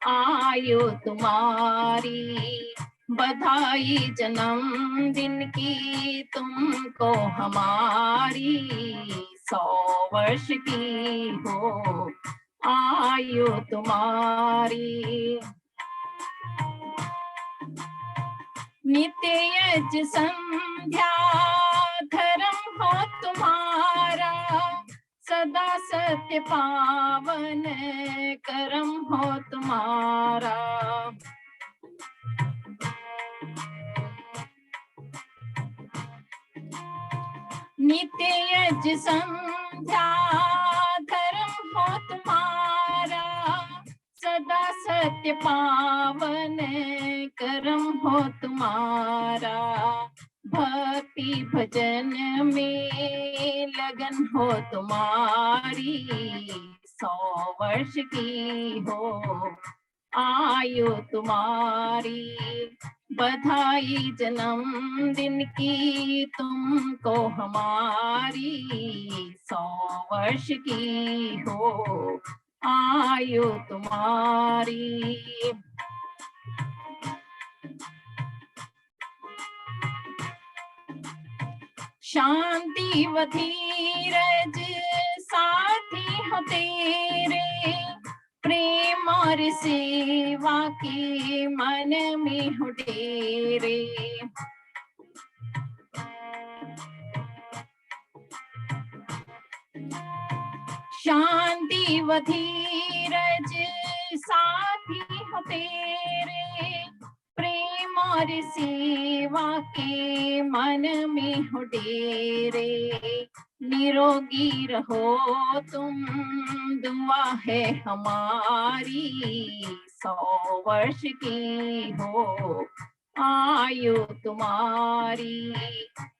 आयु तुम्हारी। बधाई जन्मदिन की तुमको हमारी, 100 वर्ष की हो आयु तुम्हारी। नित्य यज्ञ संध्या धर्म हो तुम्हारा, सदा सत्य पावन कर्म हो तुम्हारा। नित्य यज्ञ संध्या धर्म हो तुम्हारा, सदा सत्य पावन कर्म हो तुम्हारा। भक्ति भजन में लगन हो तुम्हारी, 100 वर्ष की हो आयु तुम्हारी। बधाई जन्मदिन की तुमको हमारी, 100 वर्ष की हो आयु तुम्हारी। शांति व धीरज साथी हो तेरे, प्रेम और सेवा की मन में हो डेरे। शांति व धीरज साथी हो तेरे, प्रेम और सेवा के मन में हो डेरे। निरोगी रहो तुम दुआ है हमारी, 100 वर्ष की हो आयु तुम्हारी,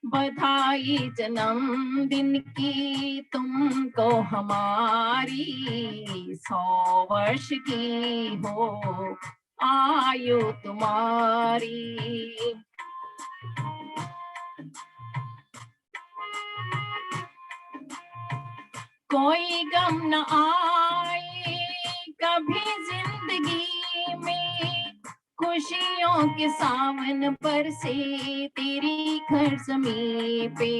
बधाई जन्मदिन की तुमको हमारी, 100 वर्ष की हो आयु तुम्हारी। कोई गम न आए कभी जिंदगी में, खुशियों के सावन पर से तेरी घर ज़मीं पे।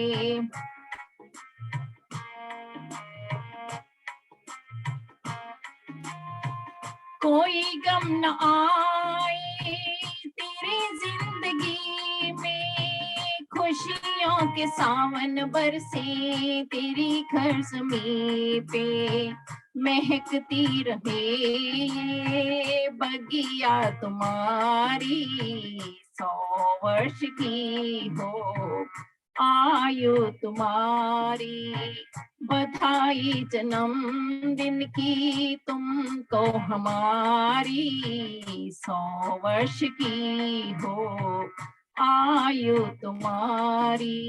कोई गम न आए तेरी जिंदगी में, खुशियों के सावन बरसे तेरी घर ज़मीं पे। महकती रहे बगिया तुम्हारी, 100 वर्ष की हो आयु तुम्हारी, बधाई जन्मदिन की तुमको हमारी, 100 वर्ष की हो आयु तुम्हारी।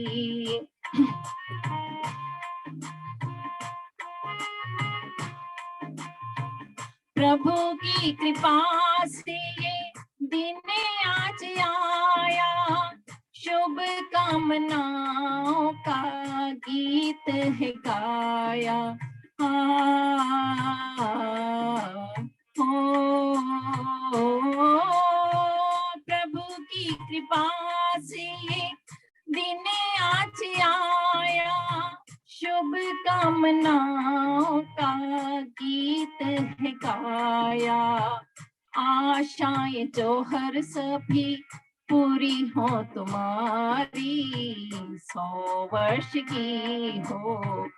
प्रभु की कृपा से ये दिन आज आया, शुभ कामनाओं का गीत है गाया। प्रभु की कृपा से ये दिन आज आया, शुभ कामनाओं का गीत है गाया। आशाएं जो हर सभी पूरी हो तुम्हारी, 100 वर्ष की हो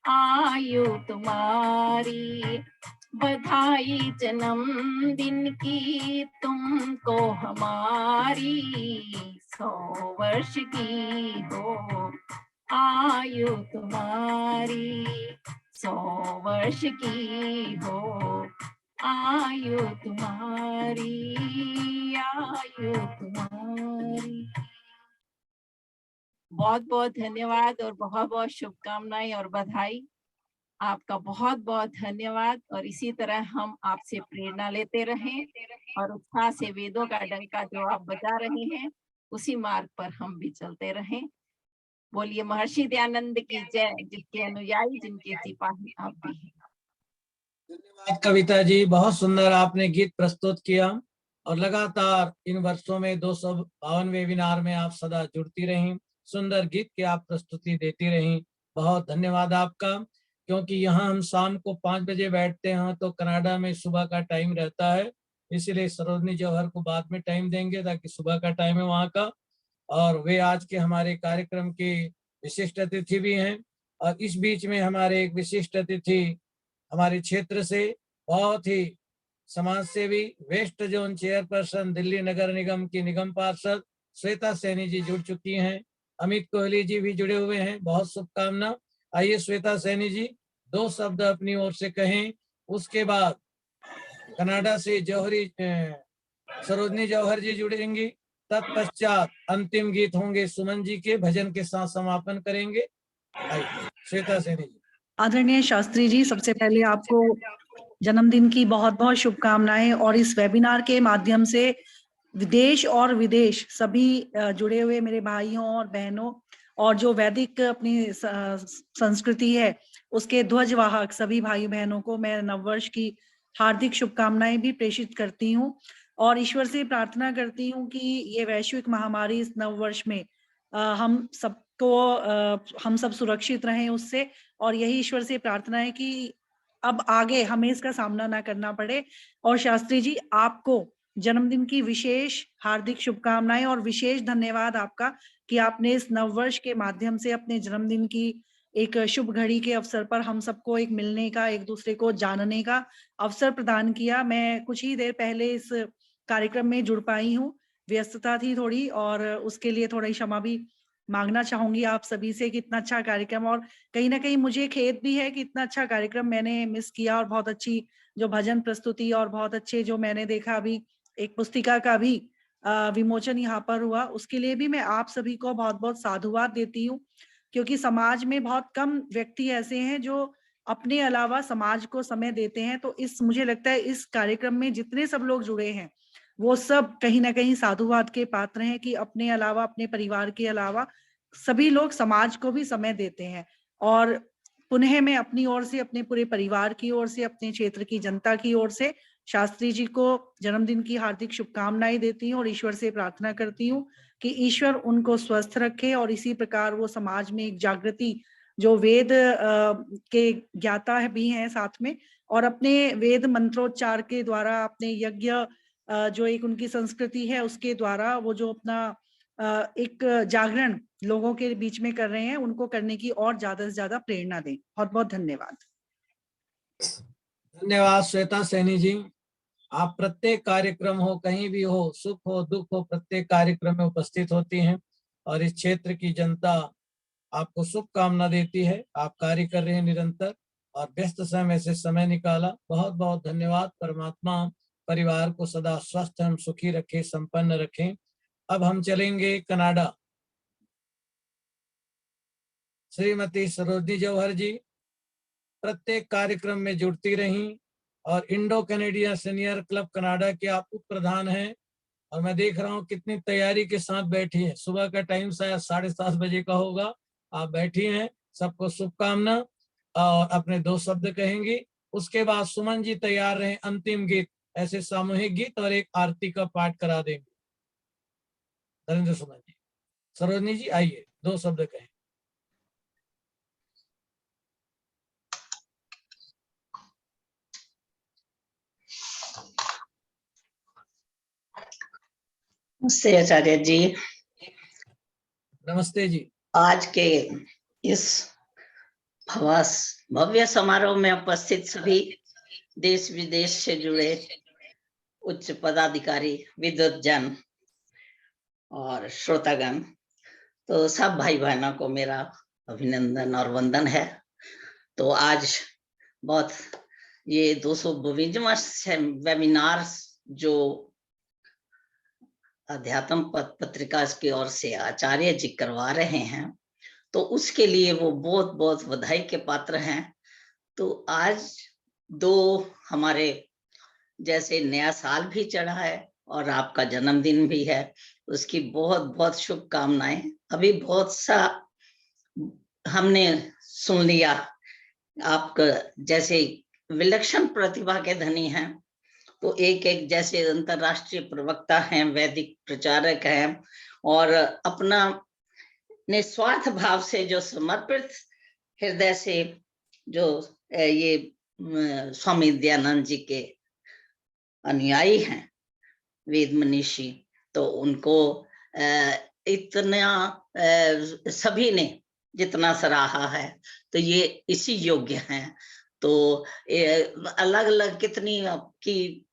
आयु तुम्हारी, बधाई जन्मदिन की तुमको हमारी, 100 वर्ष की हो आयु तुम्हारी, 100 वर्ष की हो आयु तुम्हारी, आयु तुम्हारी। बहुत बहुत धन्यवाद और बहुत बहुत शुभकामनाएं और बधाई। आपका बहुत बहुत धन्यवाद और इसी तरह हम आपसे प्रेरणा लेते रहें और उत्साह से वेदों का डंका जो आप बजा रहे हैं उसी मार्ग पर हम भी चलते रहें। बोलिए महर्षि दयानंद की जय, जिसके अनुयायी जिनके सिपाही आप भी हैं। धन्यवाद कविता जी, बहुत सुंदर आपने गीत प्रस्तुत किया और लगातार इन वर्षों में 252 वेबिनार में आप सदा जुड़ती रहीं, सुंदर गीत की आप प्रस्तुति देती रहीं। बहुत धन्यवाद आपका, क्योंकि यहाँ हम शाम को 5 बजे बैठते हैं तो कनाडा में सुबह का टाइम रहता है, इसलिए सरोजनी जौहर को बाद में टाइम देंगे ताकि सुबह का टाइम है वहाँ का। और वे आज के हमारे कार्यक्रम के विशिष्ट अतिथि भी हैं। और इस बीच में हमारे एक विशिष्ट अतिथि हमारे क्षेत्र से बहुत ही समाज सेवी, वेस्ट जोन चेयरपर्सन, दिल्ली नगर निगम की निगम पार्षद श्वेता सैनी जी जुड़ चुकी हैं। अमित कोहली जी भी जुड़े हुए हैं, बहुत शुभकामना। आइए श्वेता सैनी जी 2 शब्द अपनी ओर से कहें, उसके बाद कनाडा से सरोजनी जौहर जी जुड़ेंगी, तत्पश्चात अंतिम गीत होंगे सुमन जी के, भजन के साथ समापन करेंगे। श्वेता सैनी जी। आदरणीय शास्त्री जी, सबसे पहले आपको जन्मदिन की बहुत बहुत शुभकामनाएं और इस वेबिनार के माध्यम से विदेश और विदेश सभी जुड़े हुए मेरे भाइयों और बहनों और जो वैदिक अपनी संस्कृति है उसके ध्वजवाहक सभी भाई बहनों को मैं नववर्ष की हार्दिक शुभकामनाएं भी प्रेषित करती हूँ और ईश्वर से प्रार्थना करती हूँ कि ये वैश्विक महामारी इस नववर्ष में हम सब सुरक्षित रहें उससे, और यही ईश्वर से प्रार्थना है कि अब आगे हमें इसका सामना ना करना पड़े। और शास्त्री जी, आपको जन्मदिन की विशेष हार्दिक शुभकामनाएं और विशेष धन्यवाद आपका कि आपने इस नववर्ष के माध्यम से अपने जन्मदिन की एक शुभ घड़ी के अवसर पर हम सबको एक मिलने का, एक दूसरे को जानने का अवसर प्रदान किया। मैं कुछ ही देर पहले इस कार्यक्रम में जुड़ पाई हूँ, व्यस्तता थी थोड़ी और उसके लिए थोड़ा क्षमा भी मांगना चाहूंगी आप सभी से कि इतना अच्छा कार्यक्रम, और कहीं ना कहीं मुझे खेद भी है कि इतना अच्छा कार्यक्रम मैंने मिस किया और बहुत अच्छी जो भजन प्रस्तुति और बहुत अच्छे जो मैंने देखा अभी एक पुस्तिका का भी विमोचन यहाँ पर हुआ, उसके लिए भी मैं आप सभी को बहुत बहुत साधुवाद देती हूँ, क्योंकि समाज में बहुत कम व्यक्ति ऐसे हैं जो अपने अलावा समाज को समय देते हैं। तो मुझे लगता है इस कार्यक्रम में जितने सब लोग जुड़े हैं वो सब कहीं ना कहीं साधुवाद के पात्र हैं कि अपने अलावा, अपने परिवार के अलावा सभी लोग समाज को भी समय देते हैं। और पुनः मैं अपनी ओर से, अपने पूरे परिवार की ओर से, अपने क्षेत्र की जनता की ओर से शास्त्री जी को जन्मदिन की हार्दिक शुभकामनाएं देती हूँ और ईश्वर से प्रार्थना करती हूँ कि ईश्वर उनको स्वस्थ रखे और इसी प्रकार वो समाज में एक जागृति, जो वेद के ज्ञाता भी हैं साथ में, और अपने वेद मंत्रोच्चार के द्वारा, अपने यज्ञ जो एक उनकी संस्कृति है उसके द्वारा वो जो अपना एक जागरण लोगों के बीच में कर रहे हैं, उनको करने की और ज्यादा से ज्यादा प्रेरणा दें। बहुत बहुत धन्यवाद। धन्यवाद श्वेता सैनी जी। आप प्रत्येक कार्यक्रम हो, कहीं भी हो, सुख हो दुख हो, प्रत्येक कार्यक्रम में उपस्थित होती हैं और इस क्षेत्र की जनता आपको शुभकामना देती है। आप कार्य कर रहे हैं निरंतर और व्यस्त समय से समय निकाला, बहुत बहुत धन्यवाद। परमात्मा परिवार को सदा स्वस्थ एवं सुखी रखे, संपन्न रखें। अब हम चलेंगे कनाडा। श्रीमती सरोजनी जौहर जी प्रत्येक कार्यक्रम में जुड़ती रहीं और Indo Canadian senior club Canada के आप उप प्रधान हैं और मैं देख रहा हूँ कितनी तैयारी के साथ बैठी है। सुबह का टाइम शायद 7:30 बजे का होगा, आप बैठी हैं। सबको शुभकामना और अपने 2 शब्द कहेंगी। उसके बाद सुमन जी तैयार रहे, अंतिम गीत, ऐसे सामूहिक गीत और एक आरती का पाठ करा देंगे। नरेंद्र सुमन जी, सरोजनी जी आइए, 2 शब्द कहें। नमस्ते आचार्य जी। नमस्ते जी। आज के इस भव्य समारोह में उपस्थित सभी देश विदेश से जुड़े उच्च पदाधिकारी, विद्वत जन और श्रोतागण, तो सब भाई बहनों को मेरा अभिनंदन और वंदन है। तो आज बहुत ये 252वां वेबिनार जो अध्यात्म पत्रिका की ओर से आचार्य जी करवा रहे हैं, तो उसके लिए वो बहुत बहुत बधाई के पात्र हैं। तो आज 2 हमारे जैसे नया साल भी चढ़ा है और आपका जन्मदिन भी है, उसकी बहुत बहुत शुभकामनाएं। अभी बहुत सा हमने सुन लिया, आपका जैसे विलक्षण प्रतिभा के धनी हैं, तो एक एक जैसे अंतरराष्ट्रीय प्रवक्ता हैं, वैदिक प्रचारक हैं और अपना निस्वार्थ भाव से जो समर्पित हृदय से जो ये स्वामी दयानंद जी के अनुयायी हैं, वेद मनीषी, तो उनको इतना सभी ने जितना सराहा है तो ये इसी योग्य हैं। तो अलग अलग कितनी आपकी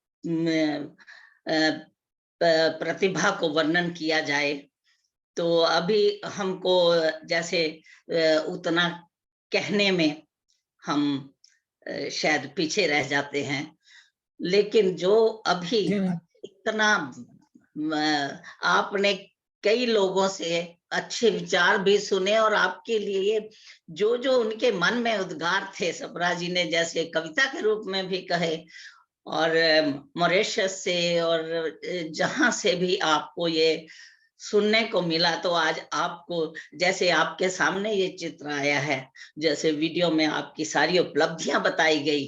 प्रतिभा को वर्णन किया जाए तो अभी हमको जैसे उतना कहने में हम शायद पीछे रह जाते हैं, लेकिन जो अभी इतना आपने कई लोगों से अच्छे विचार भी सुने और आपके लिए जो जो उनके मन में उद्गार थे, सपरा जी ने जैसे कविता के रूप में भी कहे और मॉरिशस से और जहां से भी आपको ये सुनने को मिला, तो आज आपको जैसे आपके सामने ये चित्र आया है, जैसे वीडियो में आपकी सारी उपलब्धियां बताई गई,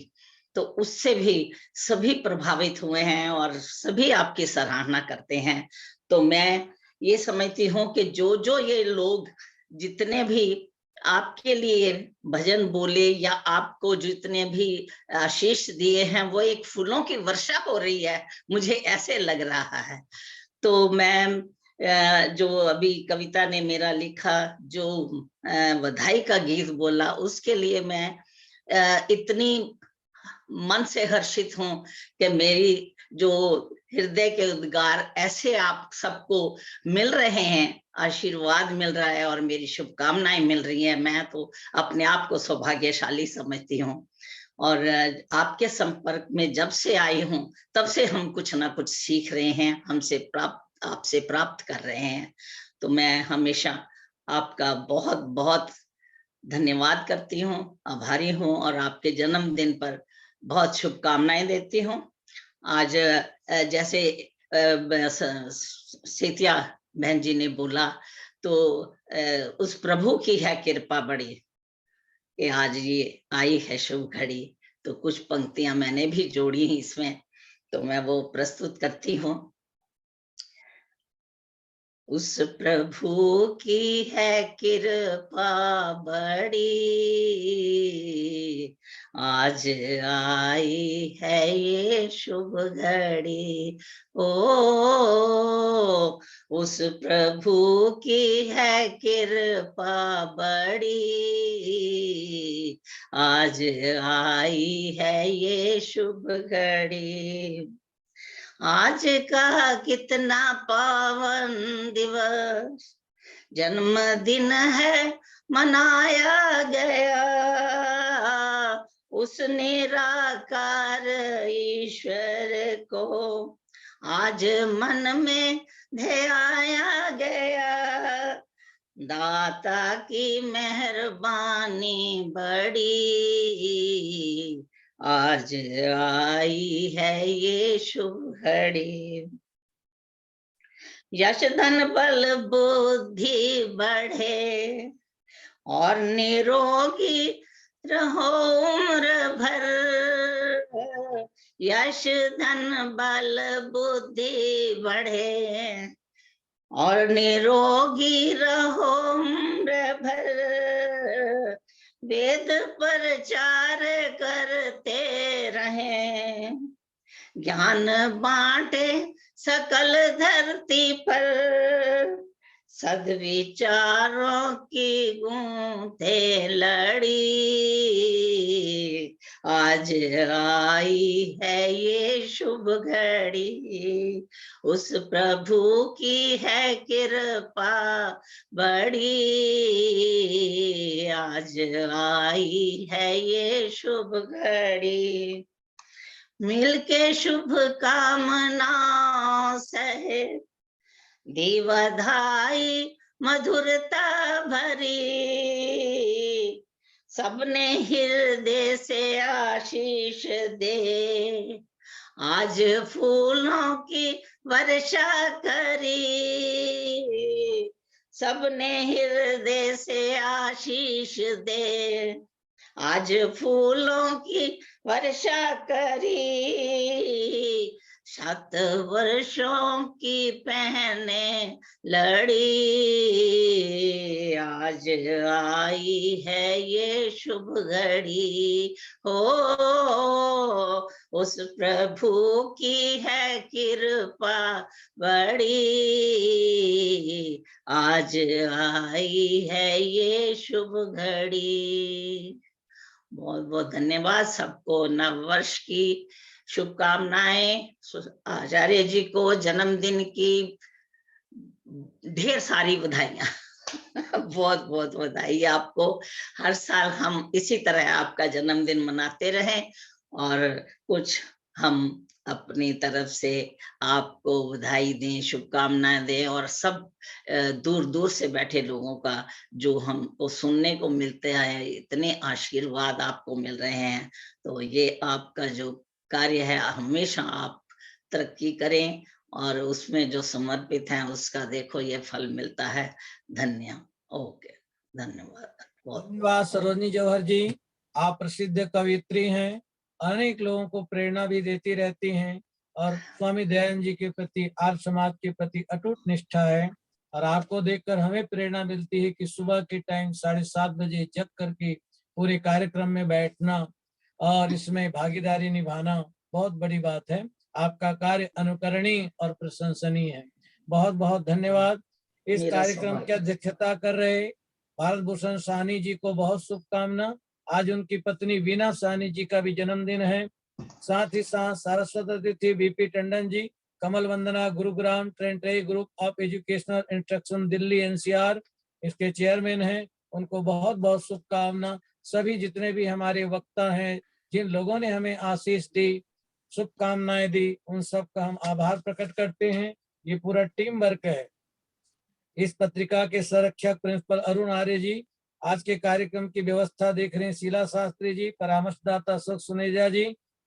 तो उससे भी सभी प्रभावित हुए हैं और सभी आपकी सराहना करते हैं। तो मैं ये समझती हूँ कि जो जो ये लोग जितने भी आपके लिए भजन बोले या आपको जितने भी आशीष दिए हैं, वो एक फूलों की वर्षा हो रही है, मुझे ऐसे लग रहा है। तो मैं जो अभी कविता ने मेरा लिखा, जो बधाई का गीत बोला, उसके लिए मैं इतनी मन से हर्षित हूँ कि मेरी जो हृदय के उद्गार ऐसे आप सबको मिल रहे हैं, आशीर्वाद मिल रहा है और मेरी शुभकामनाएं मिल रही हैं। मैं तो अपने आप को सौभाग्यशाली समझती हूँ और आपके संपर्क में जब से आई हूँ तब से हम कुछ ना कुछ सीख रहे हैं, हमसे प्राप्त आपसे प्राप्त कर रहे हैं। तो मैं हमेशा आपका बहुत बहुत धन्यवाद करती हूँ, आभारी हूँ और आपके जन्मदिन पर बहुत शुभकामनाएं देती हूँ। आज जैसे सेतिया बहन जी ने बोला, तो उस प्रभु की है कृपा बड़ी कि आज ये आई है शुभ घड़ी। तो कुछ पंक्तियां मैंने भी जोड़ी हैं इसमें, तो मैं वो प्रस्तुत करती हूँ। उस प्रभु की है कृपा बड़ी, आज आई है ये शुभ घड़ी। ओ उस प्रभु की है कृपा बड़ी, आज आई है ये शुभ घड़ी। आज का कितना पावन दिवस, जन्मदिन है मनाया गया, उस निराकार ईश्वर को आज मन में ध्याया गया। दाता की मेहरबानी बड़ी, आज आई है ये शुभ घड़ी। यश धन बल बुद्धि बढ़े और निरोगी रहो उम्र भर। यश धन बल बुद्धि बढ़े और निरोगी रहो उम्र भर। वेद प्रचार करते रहें, ज्ञान बांटे सकल धरती पर। सद्विचारों की गूंथे लड़ी, आज आई है ये शुभ घड़ी। उस प्रभु की है कृपा बड़ी, आज आई है ये शुभ घड़ी। मिलके शुभ कामनाओं सहे दीवधाई मधुरता भरी, सबने हृदय से आशीष दे आज फूलों की वर्षा करी। सबने हृदय से आशीष दे आज फूलों की वर्षा करी। 7 वर्षों की पहने लड़ी, आज आई है ये शुभ घड़ी। हो उस प्रभु की है कृपा बड़ी, आज आई है ये शुभ घड़ी। बहुत बहुत धन्यवाद सबको। नव वर्ष की शुभकामनाएं। आचार्य जी को जन्मदिन की ढेर सारी बधाइयां। बहुत बहुत बधाई आपको। हर साल हम इसी तरह आपका जन्मदिन मनाते रहें और कुछ हम अपनी तरफ से आपको बधाई दें, शुभकामनाएं दें। और सब दूर दूर से बैठे लोगों का जो हमको सुनने को मिलते हैं, इतने आशीर्वाद आपको मिल रहे हैं, तो ये आपका जो कार्य है हमेशा आप तरक्की करें और उसमें जो समर्पित हैं उसका देखो ये फल मिलता है। ओके, धन्यवाद। धन्यवाद सरोजनी जौहर जी। आप प्रसिद्ध कवियत्री हैं, अनेक लोगों को प्रेरणा भी देती रहती हैं और स्वामी दयानंद जी के प्रति, आर्य समाज के प्रति अटूट निष्ठा है। और आपको देखकर हमें प्रेरणा मिलती है कि सुबह के टाइम 7:30 बजे जग करके पूरे कार्यक्रम में बैठना और इसमें भागीदारी निभाना बहुत बड़ी बात है। आपका कार्य अनुकरणीय और प्रशंसनीय है। बहुत बहुत धन्यवाद। इस कार्यक्रम की अध्यक्षता कर रहे भारत भूषण साहनी जी को बहुत शुभकामना। आज उनकी पत्नी वीना साहनी जी का भी जन्मदिन है। साथ ही साथ सारस्वत अतिथि बीपी टंडन जी, कमल वंदना गुरुग्राम ट्रेंटरी group of educational instruction Delhi NCR, इसके चेयरमैन हैं, उनको बहुत बहुत शुभकामना। सभी जितने भी हमारे वक्ता हैं, जिन लोगों ने हमें आशीष दी, शुभकामनाएं दी, उन सब का हम आभार प्रकट करते हैं। ये पूरा टीम वर्क है। इस पत्रिका के संरक्षक प्रिंसिपल अरुण आर्य जी, आज के कार्यक्रम की व्यवस्था देख रहे हैं शीला शास्त्री जी, परामर्शदाता अशोक सुनेजा जी,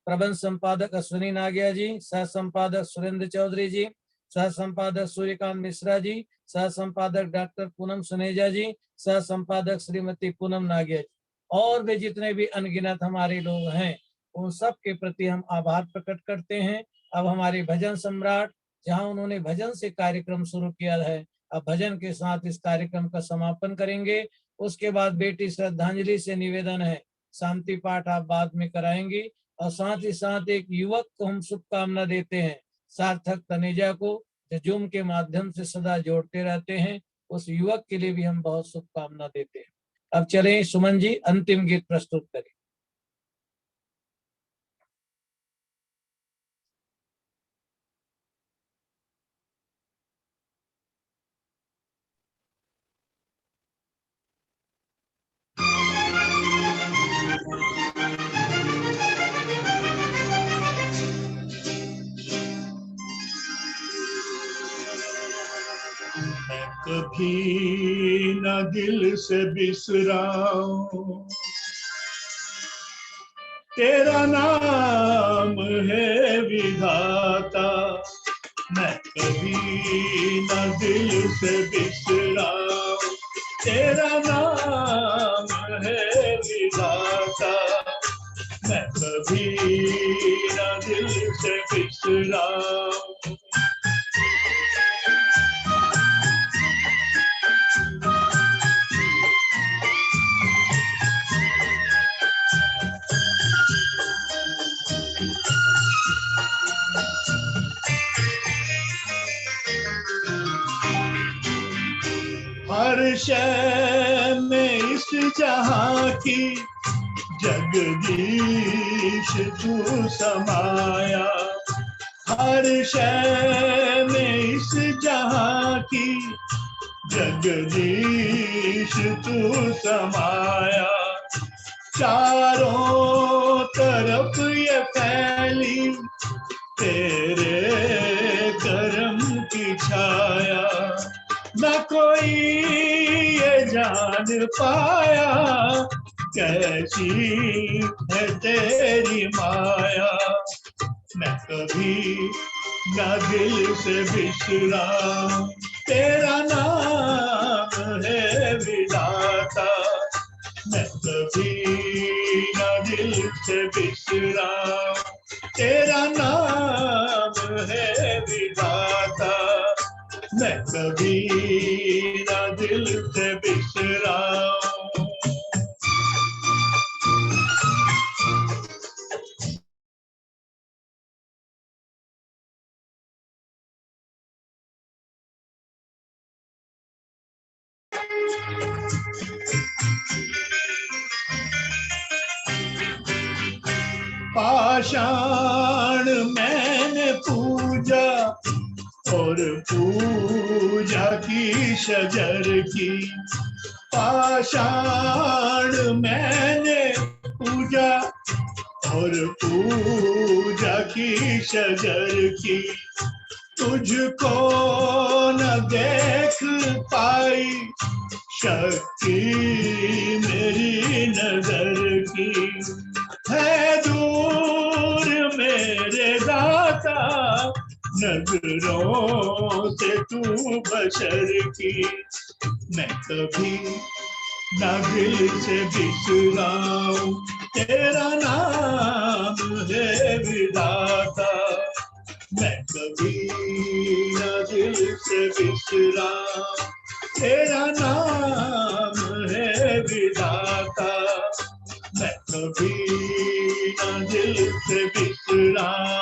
प्रबंध संपादक अश्विनी नागिया जी, सह संपादक सुरेंद्र चौधरी जी, सह संपादक सूर्यकांत मिश्रा जी, सह संपादक डॉक्टर पूनम सुनेजा जी, सह संपादक श्रीमती पूनम नागिया जी, और वे जितने भी अनगिनत हमारे लोग हैं उन सब के प्रति हम आभार प्रकट करते हैं। अब हमारे भजन सम्राट, जहां उन्होंने भजन से कार्यक्रम शुरू किया है, अब भजन के साथ इस कार्यक्रम का समापन करेंगे। उसके बाद बेटी श्रद्धांजलि से निवेदन है, शांति पाठ आप बाद में कराएंगी। और साथ ही साथ एक युवक को हम शुभकामना देते हैं, सार्थक तनेजा को, जो जूम के माध्यम से सदा जोड़ते रहते हैं, उस युवक के लिए भी हम बहुत शुभकामना देते हैं। अब चलें सुमन जी अंतिम गीत प्रस्तुत करें। कभी न दिल से बिसराऊं तेरा नाम है विधाता, मैं कभी न दिल से बिसराऊं तेरा नाम है विधाता, मैं कभी न दिल से बिसराऊं। हर शय में इस जहां की जगदीश तू समाया, हर शय में इस जहां की जगदीश तू समाया, चारों तरफ ये फैली तेरे करम की छाया, न कोई ये जान पाया कैसी है तेरी माया, मैं कभी न दिल से बिसराऊं तेरा नाम है विधाता, मैं कभी न दिल से बिसराऊं तेरा नाम है विधाता, मैं कभी न दिल से बिसराऊं। पाषाण मैंने पूजा और पूजा की शजर की, पाषाण मैंने पूजा और पूजा की शजर की, तुझको न देख पाई शक्ति मेरी नजर की, है दूर मेरे दाता नजरों से तू बशर की, मैं कभी न दिल से बिसराऊं तेरा नाम है विधाता, मैं कभी न दिल से बिसराऊं तेरा नाम है विधाता, मैं कभी न दिल से बिसराऊं।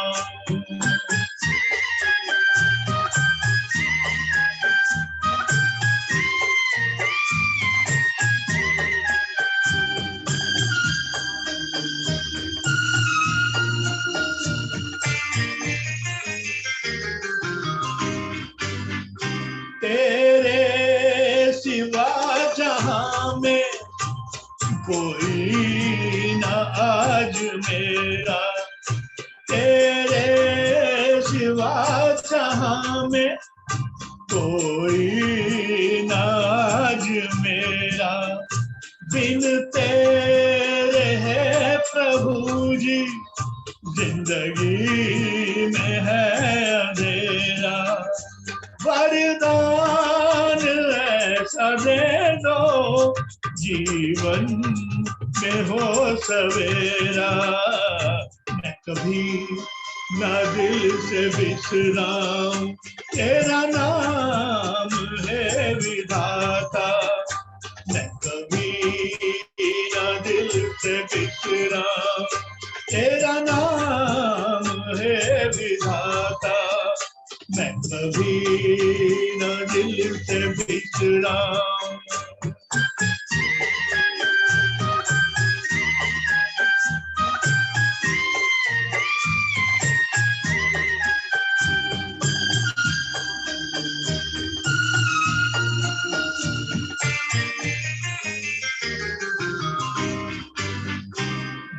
तेरे सिवा जहां में कोई न आज मेरा, कोई नाज मेरा, बिन तेरे है प्रभु जी, जिंदगी में है अंधेरा। वरदान ऐसा दे दो, जीवन में हो सवेरा। मैं कभी ना दिल से बिसराऊं, तेरा नाम है विधाता। मैं कभी ना दिल से बिसराऊं, तेरा नाम है विधाता। मैं कभी ना दिल से बिसराऊं।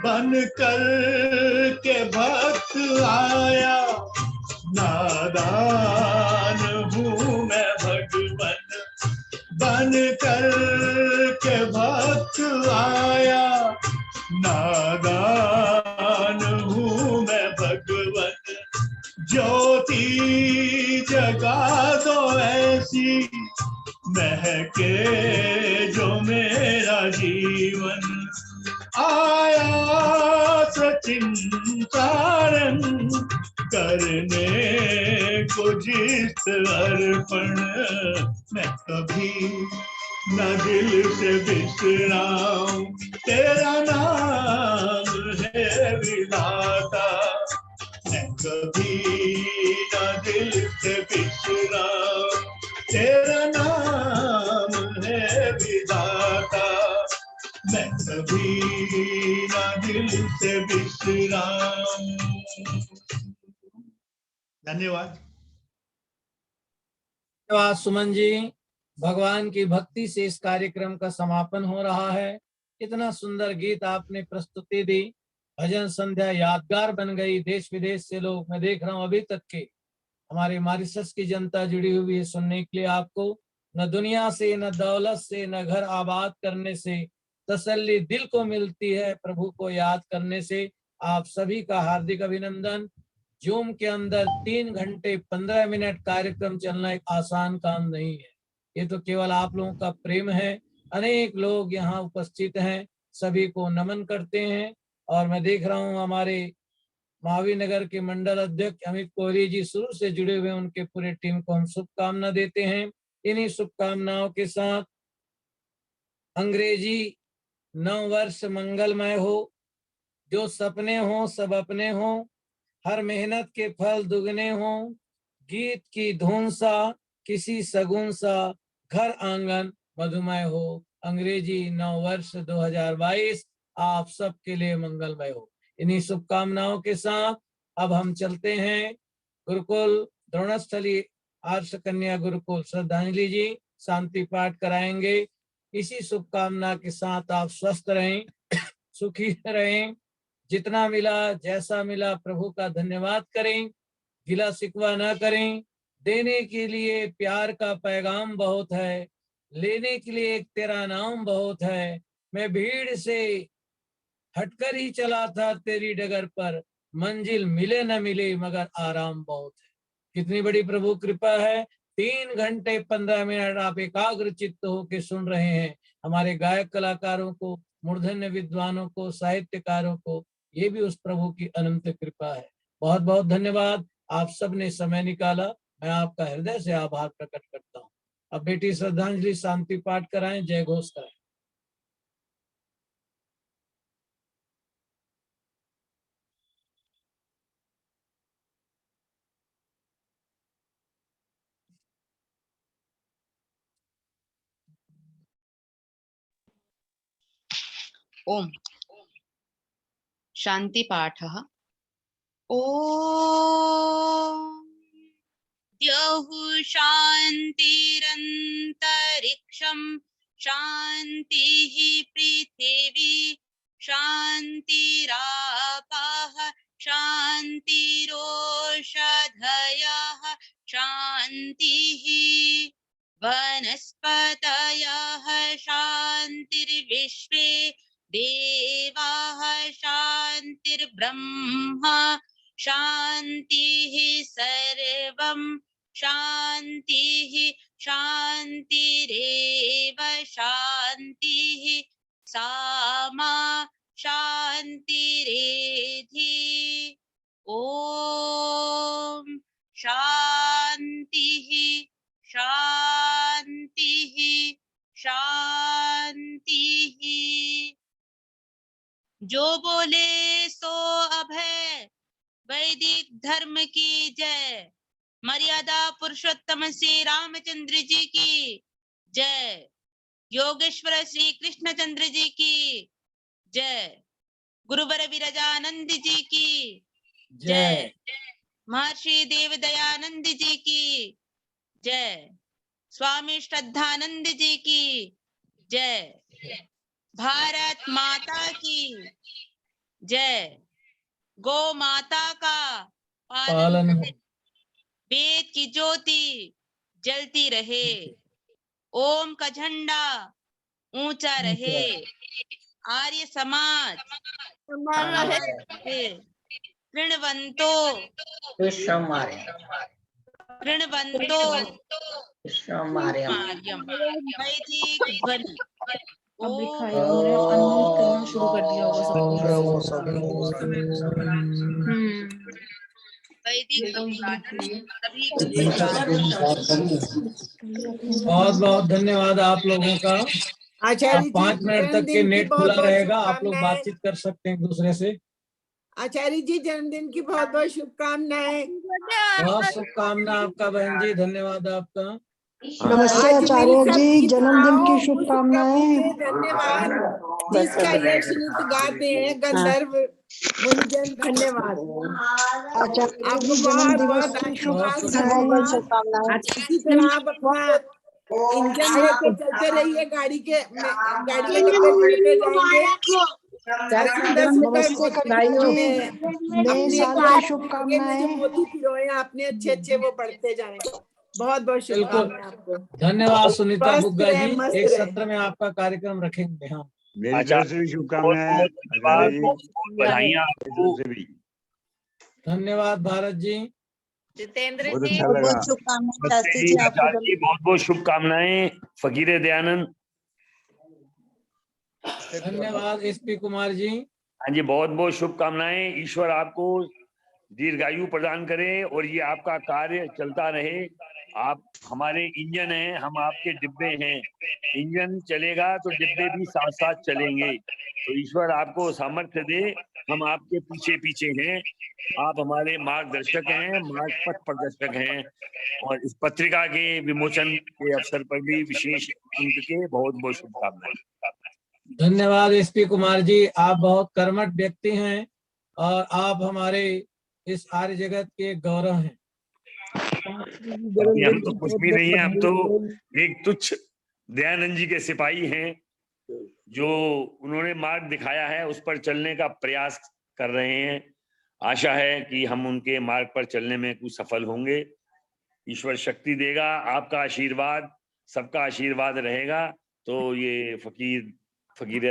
बन कर के भक्त आया, नादान हूँ मैं भगवन। बन कर के भक्त आया, नादान हूँ मैं भगवन। ज्योति जगा दो ऐसी, महके जो मेरा जीवन। आया सचिंतारण करने को जिस अर्पण। मैं कभी न दिल से बिसराऊं, तेरा नाम है विधाता। मैं कभी न दिल से बिसराऊं, तेरा नाम है विधाता। मैं कभी ना दिल से बिसराऊं। धन्यवाद। धन्यवाद सुमन जी। भगवान की भक्ति से इस कार्यक्रम का समापन हो रहा है। इतना सुंदर गीत आपने प्रस्तुति दी, भजन संध्या यादगार बन गई। देश विदेश से लोग, मैं देख रहा हूँ अभी तक के हमारे मॉरिशस की जनता जुड़ी हुई है सुनने के लिए आपको। न दुनिया से, न दौलत से, न घर आबाद करने से तसल्ली दिल को मिलती है प्रभु को याद करने से। आप सभी का हार्दिक अभिनंदन। जूम के अंदर 3 घंटे 15 मिनट कार्यक्रम चलना एक आसान काम नहीं है। ये तो केवल आप लोगों का प्रेम है। अनेक लोग यहाँ उपस्थित हैं, सभी को नमन करते हैं। और मैं देख रहा हूँ हमारे महावीर नगर के मंडल अध्यक्ष अमित कोहली जी शुरू से जुड़े हुए, उनके पूरे टीम को हम शुभकामना देते हैं। इन्हीं शुभकामनाओं के साथ अंग्रेजी नव वर्ष मंगलमय हो, जो सपने हो सब अपने हो, हर मेहनत के फल दुगने हो, गीत की धुन सा किसी सगुन सा, घर आंगन मधुमय हो। अंग्रेजी नव वर्ष 2022 आप सबके लिए मंगलमय हो। इन्हीं शुभकामनाओं के साथ अब हम चलते हैं गुरुकुल द्रोणस्थली आर्ष कन्या गुरुकुल श्रद्धांजलि जी शांति पाठ कराएंगे। इसी शुभकामना के साथ आप स्वस्थ रहें, सुखी रहें। जितना मिला जैसा मिला प्रभु का धन्यवाद करें, गिला शिकवा ना करें। देने के लिए प्यार का पैगाम बहुत है, लेने के लिए एक तेरा नाम बहुत है। मैं भीड़ से हटकर ही चला था तेरी डगर पर, मंजिल मिले न मिले मगर आराम बहुत है। कितनी बड़ी प्रभु कृपा है। 3 घंटे 15 मिनट आप एकाग्र चित्त होकर सुन रहे हैं। हमारे गायक कलाकारों को, मूर्धन्य विद्वानों को, साहित्यकारों को, ये भी उस प्रभु की अनंत कृपा है। बहुत बहुत धन्यवाद। आप सबने समय निकाला, मैं आपका हृदय से आभार प्रकट करता हूँ। अब बेटी श्रद्धांजलि शांति पाठ कराएं, जय घोष कराएं। ओम शांति पाठः। ॐ द्यौः शान्तिरन्तरिक्षं शान्तिः पृथिवी शान्तिरापः शान्तिरोषधयः शान्तिः वनस्पतयः शान्तिर्विश्वे देवाः शान्तिर्ब्रह्म शान्तिः सर्वं शान्तिः शान्तिरेव शान्तिः सामा शान्तिरेधि ॐ शान्तिः शान्तिः शान्तिः। जो बोले सो अभय, वैदिक धर्म की जय, मर्यादा पुरुषोत्तम श्री रामचंद्र जी की जय, योगेश्वर श्री कृष्णचंद्र जी की जय, गुरुवर विरजानंद जी की जय, महर्षि देव दयानंद जी की जय, स्वामी श्रद्धानंद जी की जय, भारत माता की जय, गौ माता का पालन हो, वेद की ज्योति जलती रहे, ओम का झंडा ऊंचा रहे, आर्य समाज अमर रहे, ऋणवंतो ऋणवंतो मार्यम, वैदिक ध्वनि। अब लिखा है उन्होंने अनम्यूट करना शुरू कर दिया होगा सबको। वैदिक बहुत बहुत धन्यवाद आप लोगों का। आचार्य जी 5 मिनट तक के नेट खुला रहेगा, आप लोग बातचीत कर सकते हैं एक दूसरे से। आचार्य जी जन्मदिन की बहुत बहुत शुभकामनाएं। बहुत शुभकामना आपका बहन जी, धन्यवाद आपका। नमस्ते आचार्य जी, जन्मदिन की शुभकामनाएं। धन्यवाद जिसका यश नुत गाते हैं गंधर्व मुनिजन, धन्यवाद आचार्य आपको जी जन्म दिवस बहुत की शुभकामनाएं। शुभकामनाएं। इसी तरह आप अपना इंजन लेके चलते रहिए, गाड़ी के डब्बे में लेके जाएंगे। सुंदर नमस्ते कविता जी, नए साल की शुभकामनाएं। जो मोती पिरोए आपने अच्छे अच्छे वो बढ़ते जाएं। बहुत बहुत शुभकामनाएं आपको। धन्यवाद सुनीता स्वस्थ बुग्गा रहे, जी, मस्त एक रहे। सत्र में आपका कार्यक्रम रखेंगे। हाँ, मेरी तरफ से भी शुभकामनाएं आचार्य जी, बधाइयां मेरी तरफ से भी। धन्यवाद भारत जी। जितेंद्र बहुत जी अच्छा लगा। आचार्य जी बहुत बहुत शुभकामनाएं। फकीर दयानंद। धन्यवाद एसपी कुमार जी। हाँ जी, बहुत बहुत शुभकामनाएं। ईश्वर आपको दीर्घायु प्रदान करे और ये आपका कार्य चलता रहे। आप हमारे इंजन हैं, हम आपके डिब्बे हैं। इंजन चलेगा तो डिब्बे भी साथ साथ चलेंगे। तो ईश्वर आपको सामर्थ्य दे, हम आपके पीछे पीछे हैं। आप हमारे मार्गदर्शक हैं, मार्ग पथ प्रदर्शक हैं। और इस पत्रिका के विमोचन के अवसर पर भी विशेष उनके बहुत बहुत शुभकामनाएं। धन्यवाद एसपी कुमार जी, आप बहुत कर्मठ व्यक्ति हैं और आप हमारे इस आर्य जगत के गौरव हैं। हम तो कुछ भी नहीं है, हम तो एक तुच्छ दयानंद जी के सिपाही हैं जो उन्होंने मार्ग दिखाया है उस पर चलने का प्रयास कर रहे हैं। आशा है कि हम उनके मार्ग पर चलने में कुछ सफल होंगे। ईश्वर शक्ति देगा, आपका आशीर्वाद, सबका आशीर्वाद रहेगा तो ये फकीर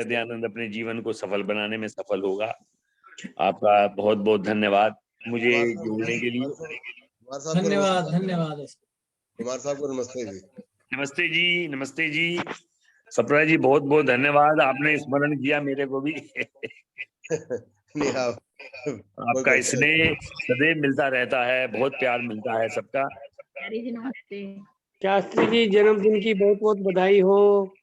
दयानंद अपने जीवन को सफल बनाने में सफल होगा। आपका बहुत बहुत धन्यवाद मुझे जोड़ने के लिए। धन्यवाद धन्यवाद। कुमार साहब को नमस्ते जी। नमस्ते जी, नमस्ते जी। सप्रा जी बहुत बहुत धन्यवाद, आपने स्मरण किया मेरे को भी। आपका स्नेह सदैव मिलता रहता है, बहुत प्यार मिलता है सबका। शास्त्री जी जन्मदिन की बहुत बहुत बधाई हो।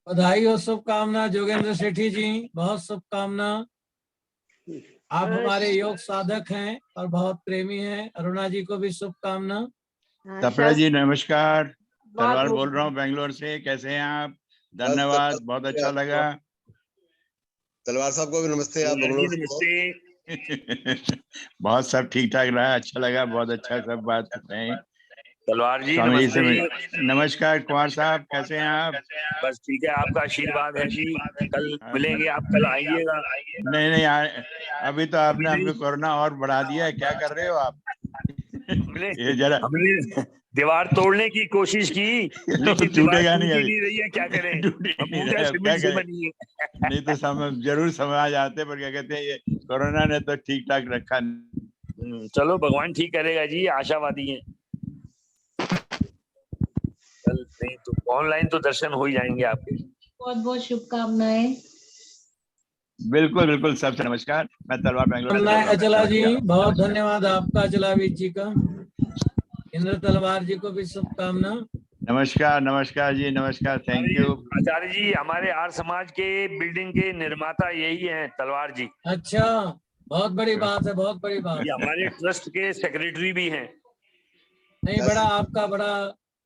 बधाई हो, शुभकामना। जोगेंद्र सेठी जी बहुत शुभकामना। आप हमारे योग साधक हैं और बहुत प्रेमी हैं। अरुणा जी को भी शुभकामना। सप्रा जी नमस्कार, तलवार बोल रहा हूँ बेंगलोर से। कैसे हैं आप? धन्यवाद, बहुत अच्छा लगा। तलवार साहब को भी नमस्ते। आप नमस्ते। बहुत सब ठीक ठाक रहा, अच्छा लगा, बहुत अच्छा सब बात करते हैं। तलवार जी स्वामी जी से नमस्ते। नमस्कार। कुमार साहब कैसे हैं आप? बस ठीक है, आपका आशीर्वाद है जी। कल मिलेंगे, आप कल आइएगा। नहीं अभी तो आपने हमको कोरोना और बढ़ा दिया है। क्या कर रहे हो आप? ये जरा दीवार तोड़ने की कोशिश की, लेकिन दीवार टूटेगा नहीं टूट ही अभी। नहीं रही है, क्या करें? टूटेगा नहीं पूरा अब क्या सीमेंट से करें? बनी है। नहीं तो जरूर समझ आते, पर क्या कहते हैं, ये कोरोना ने तो ठीक ठाक रखा। चलो भगवान ठीक करेगा जी, आशावादी हैं। कल नहीं तो ऑनलाइन तो दर्शन हो ही जाएंगे आपके। बहुत बहुत शुभकामनाएं। बिल्कुल बिल्कुल, सबसे नमस्कार। मैं तलवार बेंगलोर से बोल रहा हूँ। अचला जी बहुत धन्यवाद आपका, अचलावीर जी का। इंद्र तलवार जी को भी शुभकामना। नमस्कार नमस्कार जी, नमस्कार, थैंक यू। आचार्य जी, हमारे आर्य समाज के बिल्डिंग के निर्माता यही हैं, तलवार जी। अच्छा, बहुत बड़ी बात है, बहुत बड़ी बात ये है। हमारे ट्रस्ट के सेक्रेटरी भी हैं। नहीं, बड़ा आपका बड़ा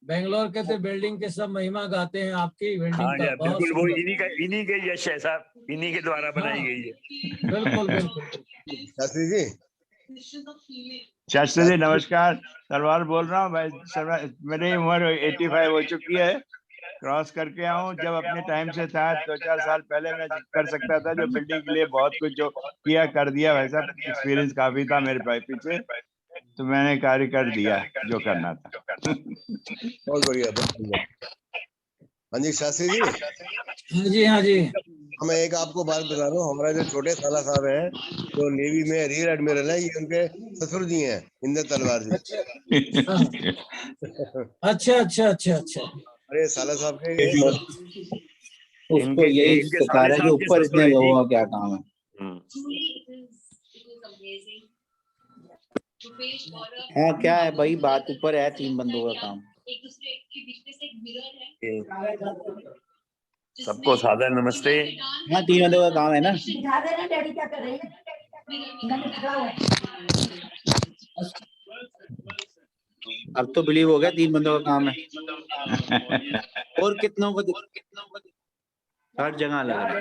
बेंगलोर के तो बिल्डिंग के सब महिमा गाते हैं आपकी बिल्डिंग हाँ का। जी, बहुत बिल्कुल, वो सुंदर। इन्हीं के यश है साहब, इन्हीं के द्वारा बनाई गई है। बिल्कुल बिल्कुल। शास्त्री जी, शास्त्री जी नमस्कार, तलवार बोल रहा हूँ भाई। मेरी उम्र 85 हो चुकी है, क्रॉस करके आऊँ। जब अपने टाइम से था 2-4 साल पहले मैं कर सकता था, जो बिल्डिंग के लिए बहुत कुछ जो किया कर दिया, वैसा एक्सपीरियंस काफी था मेरे भाई पीछे, तो मैंने कार्य कर दिया जो करना था। बहुत बढ़िया, बहुत बढ़िया। हाँ जी शास्त्री जी। हाँ जी, हाँ जी। मैं एक आपको बात बता रहा हूँ, हमारा जो छोटे साला साहब है, जो नेवी में रियर एडमिरल है, ये उनके ससुर जी हैं, इंद्र तलवार जी। अच्छा अच्छा अच्छा अच्छा। अरे साला साहब के उसको यही सिखा रहा है कि ऊपर इतने लोगों का क्या काम है। हाँ क्या है भाई, बात ऊपर है, 3 बंदों का काम। सबको सादर नमस्ते। हाँ 3 बंदों का काम है ना। अब तो बिलीव हो गया 3 बंदों का काम है। और कितनों को हर जगह लग रहा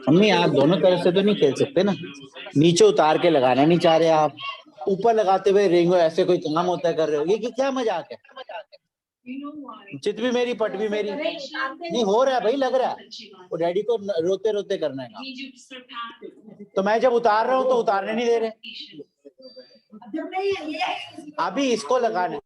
मम्मी आप दोनों तरफ से तो नहीं खेल सकते ना, नीचे उतार के लगाना नहीं चाह रहे आप, ऊपर लगाते हुए रेंगो, ऐसे कोई काम होता है कर रहे हो, ये क्या मजाक है। चित भी मेरी पट भी मेरी, नहीं हो रहा है भाई, लग रहा है वो डैडी को रोते रोते करना है। तो मैं जब उतार रहा हूँ तो उतारने नहीं दे रहे, अभी इसको लगाना